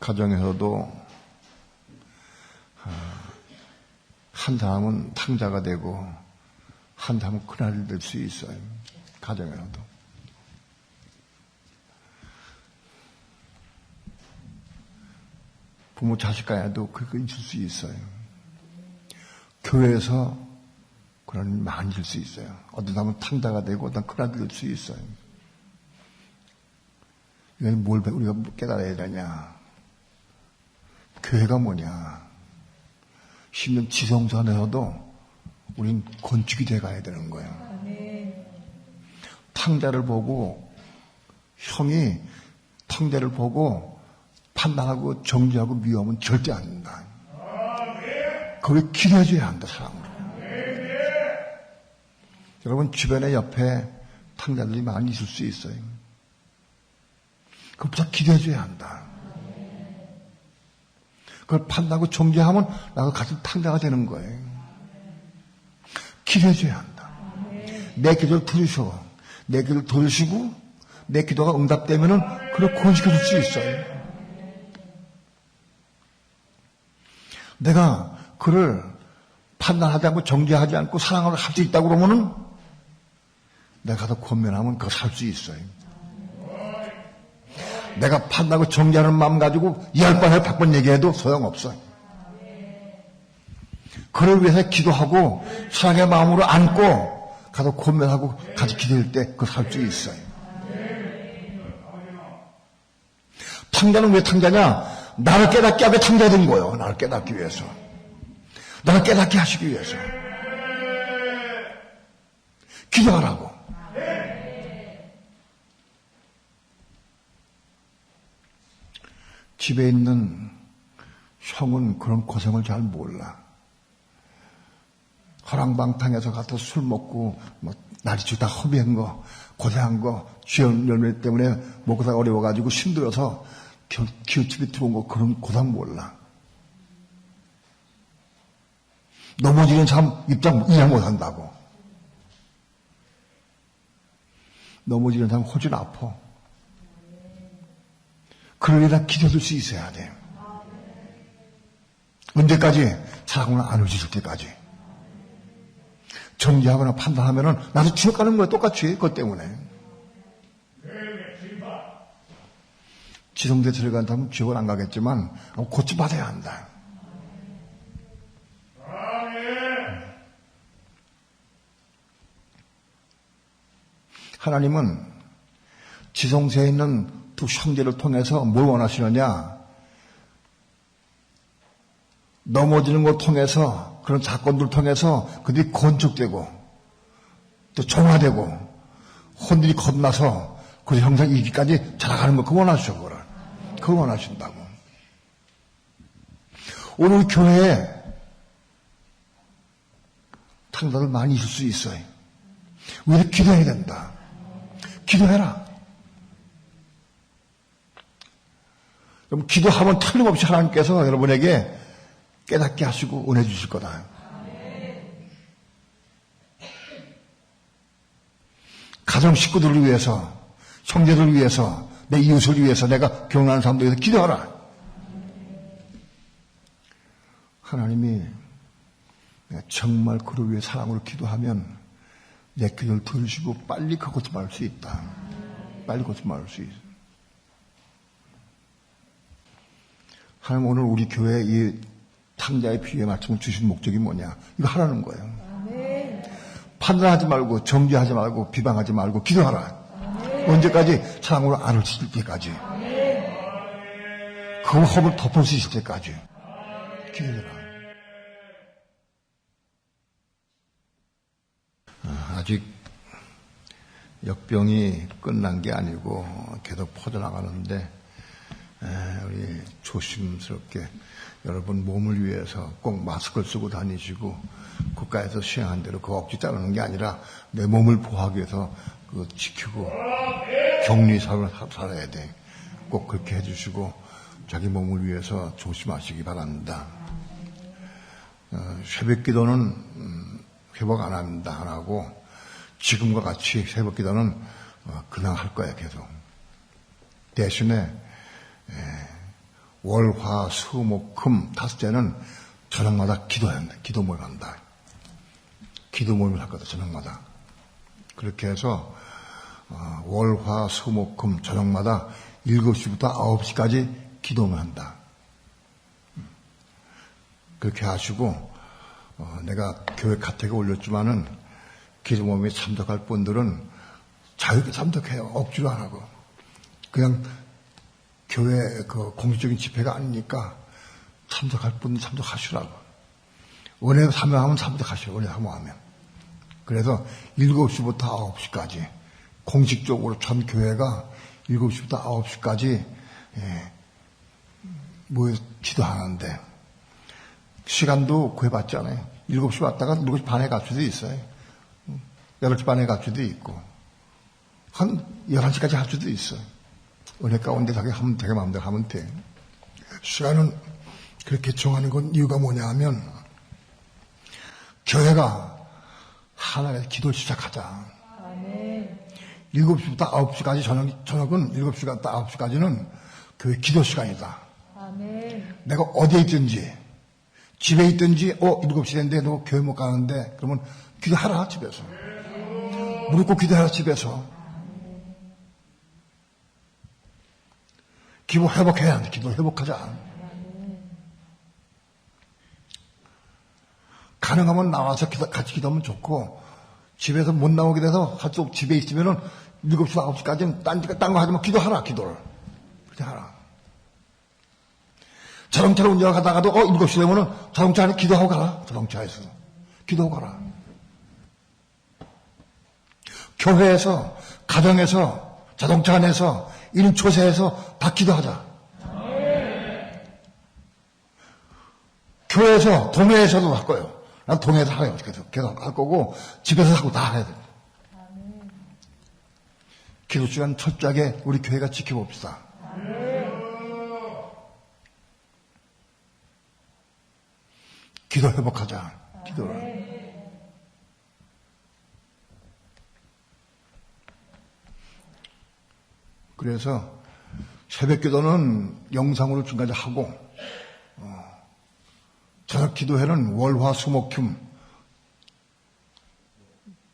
가정에서도 한 사람은 탕자가 되고 한 사람은 큰아들이 될 수 있어요. 가정에서도. 부모 자식 간에도 그렇게 있을 수 있어요. 교회에서 그런 일이 많이 있을 수 있어요. 어떤 사람은 탕자가 되고 어떤 큰아들이 될 수 있어요. 이건 뭘 우리가 깨달아야 되냐. 교회가 뭐냐. 심지어 지성소 안에서도 우린 건축이 돼가야 되는 거예요. 탕자를 보고 형이 탕자를 보고 판단하고 정죄하고 미워하면 절대 안 된다. 거기에 기대줘야 한다, 사람으로. 여러분 주변에 옆에 탕자들이 많이 있을 수 있어요. 그것보다 기대줘야 한다. 그걸 판단하고 정죄하면 나도 같은 탕자가 되는 거예요. 기대줘야 한다. 내 기도를 들으셔. 내 기도를 들으시고 내 기도가 응답되면은 그걸 구원시켜줄 수 있어요. 내가 그를 판단하지 않고 정죄하지 않고 사랑을 할 수 있다고 그러면은 내가 가서 권면하면 그거 살 수 있어요. 내가 판단하고 정죄하는 마음 가지고 10번에 100번 얘기해도 소용없어요. 그를 위해서 기도하고 사랑의 마음으로 안고 가서 권면하고 같이 기도할 때 그거 살 수 있어요. 탕자는 왜 탕자냐? 나를 깨닫게 하게 탕자된 거예요. 나를 깨닫기 위해서. 나를 깨닫게 하시기 위해서. 기도하라고. 집에 있는 형은 그런 고생을 잘 몰라. 허랑방탕에서 가서 술 먹고 날이 다 허비한 거, 고생한 거, 쥐연 열매 때문에 먹고 살기 어려워가지고 힘들어서 기웃집에 들어온 거 그런 고생 몰라. 넘어지는 사람 입장 이해 못한다고. 넘어지는 사람 호준 아파. 그러려다 기도할 수 있어야 돼. 언제까지? 사랑을 안 오실 때까지. 정죄하거나 판단하면은 나도 지옥 가는 거야. 똑같이. 그것 때문에. 지성대 들어간다면 지옥은 안 가겠지만 고침받아야 한다. 하나님은 지성세에 있는 두 형제를 통해서 뭘 원하시느냐? 넘어지는 것 통해서 그런 사건들을 통해서 그들이 건축되고 또 정화되고 혼들이 겁나서 그 형상 이기까지 자라가는 거 그거 원하셔. 그거 원하신다고. 오늘 우리 교회에 탕자들 많이 있을 수 있어요. 우리도 기도해야 된다. 기도해라. 그럼 기도하면 틀림없이 하나님께서 여러분에게 깨닫게 하시고 은혜 주실 거다. 가정 식구들을 위해서, 형제들을 위해서, 내 이웃을 위해서, 내가 경험하는 사람들을 위해서 기도하라. 하나님이 내가 정말 그를 위해 사랑으로 기도하면 내 기도를 들으시고 빨리 그것도 말할 수 있다. 빨리 그것도 말할 수 있어. 하나님 오늘 우리 교회에 이 탕자의 비유에 맞춤을 주신 목적이 뭐냐? 이거 하라는 거예요. 아멘. 판단하지 말고 정죄하지 말고 비방하지 말고 기도하라. 아멘. 언제까지? 사랑으로 안을 칠 때까지. 아멘. 그 험을 덮을 수 있을 때까지. 기도해라. 아직 역병이 끝난 게 아니고 계속 퍼져나가는데 우리 조심스럽게 여러분 몸을 위해서 꼭 마스크를 쓰고 다니시고 국가에서 시행한 대로 그거 억지 따르는 게 아니라 내 몸을 보호하기 위해서 그거 지키고 격리 사회를 살아야 돼. 꼭 그렇게 해주시고 자기 몸을 위해서 조심하시기 바랍니다. 새벽 기도는 회복 안 합니다. 안 하고 지금과 같이 새벽 기도는 그냥 할 거야 계속. 대신에 월, 화, 수, 목, 금 다섯째는 저녁마다 기도해야 한다. 기도 모임 한다. 기도 모임을 할 거다. 저녁마다. 그렇게 해서 월, 화, 수, 목, 금 저녁마다 7시부터 9시까지 기도를 한다. 그렇게 하시고 내가 교회 카톡에 올렸지만은 기도 모임에 참석할 분들은 자유롭게 참석해요. 억지로 안 하고. 그냥 교회 그 공식적인 집회가 아니니까 참석할 분은 참석하시라고. 은혜 사모하면 참석하시라고. 은혜 사모하면. 그래서 7시부터 9시까지 공식적으로 전 교회가 7시부터 9시까지 모여 기도하는데 시간도 구해봤잖아요. 7시 왔다가 7시 반에 갈 수도 있어요. 8시 반에 갈 수도 있고 한 11시까지 할 수도 있어요. 은혜 가운데 자기 마음대로 하면 돼. 시간은 그렇게 정하는 건 이유가 뭐냐 하면 교회가 하나의 기도를 시작하자. 아멘. 7시부터 9시까지 저녁은 7시부터 9시까지는 교회 기도 시간이다. 아멘. 내가 어디에 있든지 집에 있든지 7시 됐는데 너 교회 못 가는데 그러면 기도하라 집에서. 무릎 꿇고 기도하라 집에서. 기도 회복해야 돼. 기도 회복하자. 가능하면 나와서 같이 기도하면 좋고 집에서 못 나오게 돼서 한쪽 집에 있으면은 7시, 9시까지는 딴 거 하지 마. 기도하라 기도를. 그렇게 하라. 자동차로 운전하다가도 7시 되면은 자동차 안에 기도하고 가라. 자동차에서. 기도하고 가라. 교회에서, 가정에서, 자동차 안에서, 일초세에서 다 기도하자. 교회에서, 동네에서도 할 거예요. 난 동네에서 하래요. 계속 할 거고, 집에서 하고 다 해야 돼. 기도 시간 철저하게 우리 교회가 지켜봅시다. 기도 회복하자. 기도를. 그래서 새벽 기도는 영상으로 중간에 하고 저녁 기도회는 월화 수목금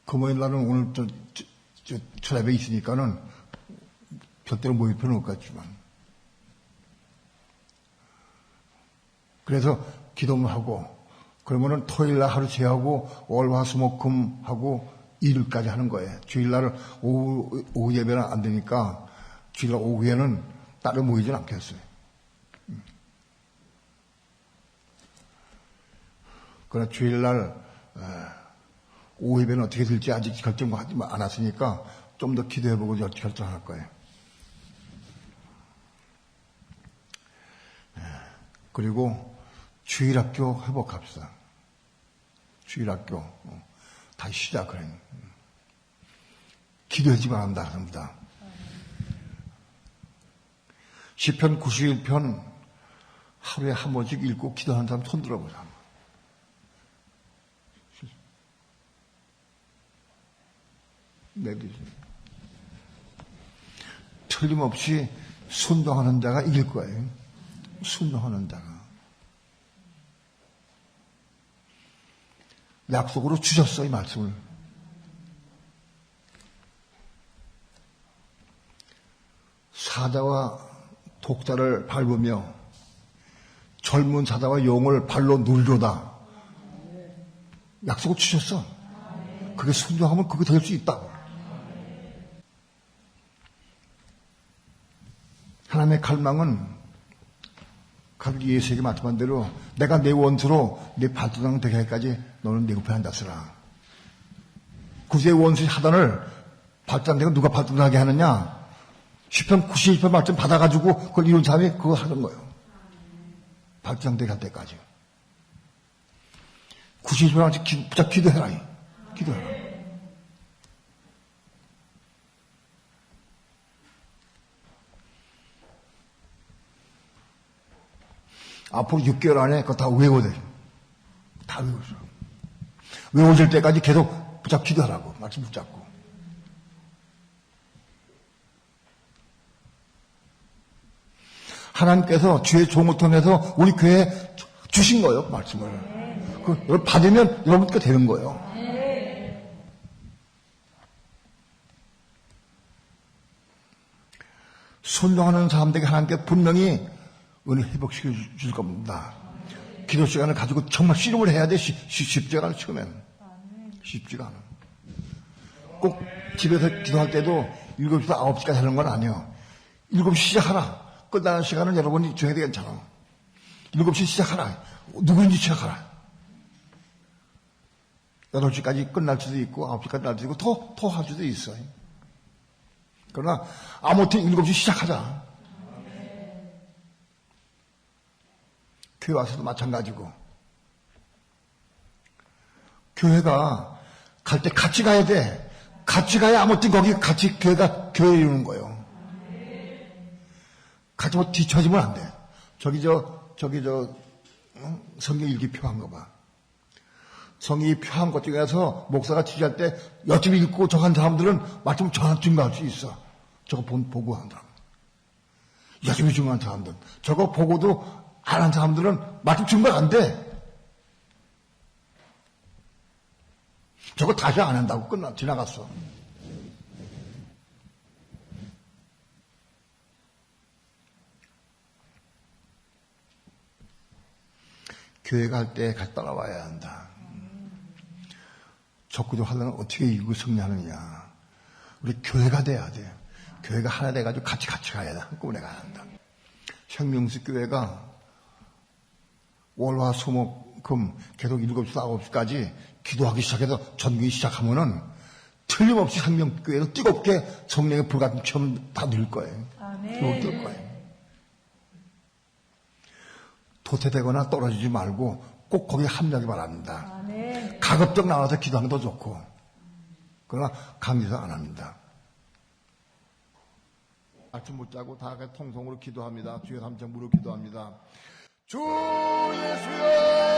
금요일 날은 오늘 철야배 있으니까는 절대로 모일 필요는 없 같지만 그래서 기도만 하고 그러면은 토요일 날 하루 제하고 월화 수목금 하고 일요일까지 하는 거예요. 주일 날은 오후 예배는 안 되니까 주일 날 오후에는 따로 모이진 않겠어요. 그러나 주일 날 오후 예배는 어떻게 될지 아직 결정하지 않았으니까 좀 더 기도해보고 결정할 거예요. 그리고 주일학교 회복합시다. 주일학교 다시 시작을 해요. 기도하지만 한다 합니다. 시편 91편 하루에 한 번씩 읽고 기도하는 사람 손 들어보자. 틀림없이 순종하는 자가 이길 거예요. 순종하는 자가. 약속으로 주셨어, 이 말씀을. 사자와 독자를 밟으며 젊은 사자와 용을 발로 눌려다. 약속을 주셨어. 그게 순종하면 그게 될 수 있다. 하나님의 갈망은 가족 예수에게 말씀한 대로 내가 내 원수로 내 발등상 되게 할까지 너는 내 옆에 앉았으라. 구세의 원수 하단을 발등상대가 누가 발등상하게 하느냐? 시편 91편 말씀 받아가지고 그걸 이룬 사람이 그거 하는 거예요. 발등상되게 할 때까지. 91편 말씀 기도해라. 기도해라. 앞으로 6개월 안에 그거 다 외워야 돼. 다 외워줘. 외워질 때까지 계속 붙잡고 기도하라고. 말씀 붙잡고. 하나님께서 주의 종을 통해서 우리 교회에 주신 거예요. 말씀을. 그걸 받으면 여러분께 되는 거예요. 순종하는 사람들에게 하나님께 분명히 은혜 회복시켜 줄 겁니다. 기도 시간을 가지고 정말 씨름을 해야 돼. 쉽지가 않아, 처음에는. 쉽지가 않아. 꼭 집에서 기도할 때도 7시부터 9시까지 하는 건 아니에요. 7시 시작하라. 끝나는 시간은 여러분이 정해도 괜찮아. 7시 시작하라. 누구인지 시작하라. 8시까지 끝날 수도 있고 9시까지 끝날 수도 있고 더 할 수도 있어요. 그러나 아무튼 7시 시작하자. 교회 와서도 마찬가지고. 교회가 갈 때 같이 가야 돼. 같이 가야 아무튼 거기 같이 교회가 교회 이루는 거예요. 같이 뭐 뒤처지면 안 돼. 성경 읽기 표한 거 봐. 성경이 표한 것 중에서 목사가 지지할 때 열심히 읽고 저한 사람들은 마침 저한테 증거할 수 있어. 저거 보고 한 사람. 열심히 증거한 사람들. 저거 보고도 안 한 사람들은 마침 증거가 안 돼. 저거 다시 안 한다고 지나갔어. 교회 갈 때 같이 따라와야 한다. 적구도 하려면 어떻게 이거 승리하느냐. 우리 교회가 돼야 돼. 교회가 하나 돼가지고 같이 가야 돼. 한꺼번에 가야 한다. 생명수 교회가 월화 수목금 계속 7시 9시까지 기도하기 시작해서 전기 시작하면은 틀림없이 생명교회도 뜨겁게 성령의 불같은 체험 다 늘 거예요. 아멘. 늘 거예요. 도태되거나 떨어지지 말고 꼭 거기에 합류하기 바랍니다. 아멘. 가급적 나와서 기도하는 게 더 좋고, 그러나 강제서 안 합니다. 아침 못 자고 다 같이 통성으로 기도합니다. 주여 삼창 무릎 기도합니다. 주 예수여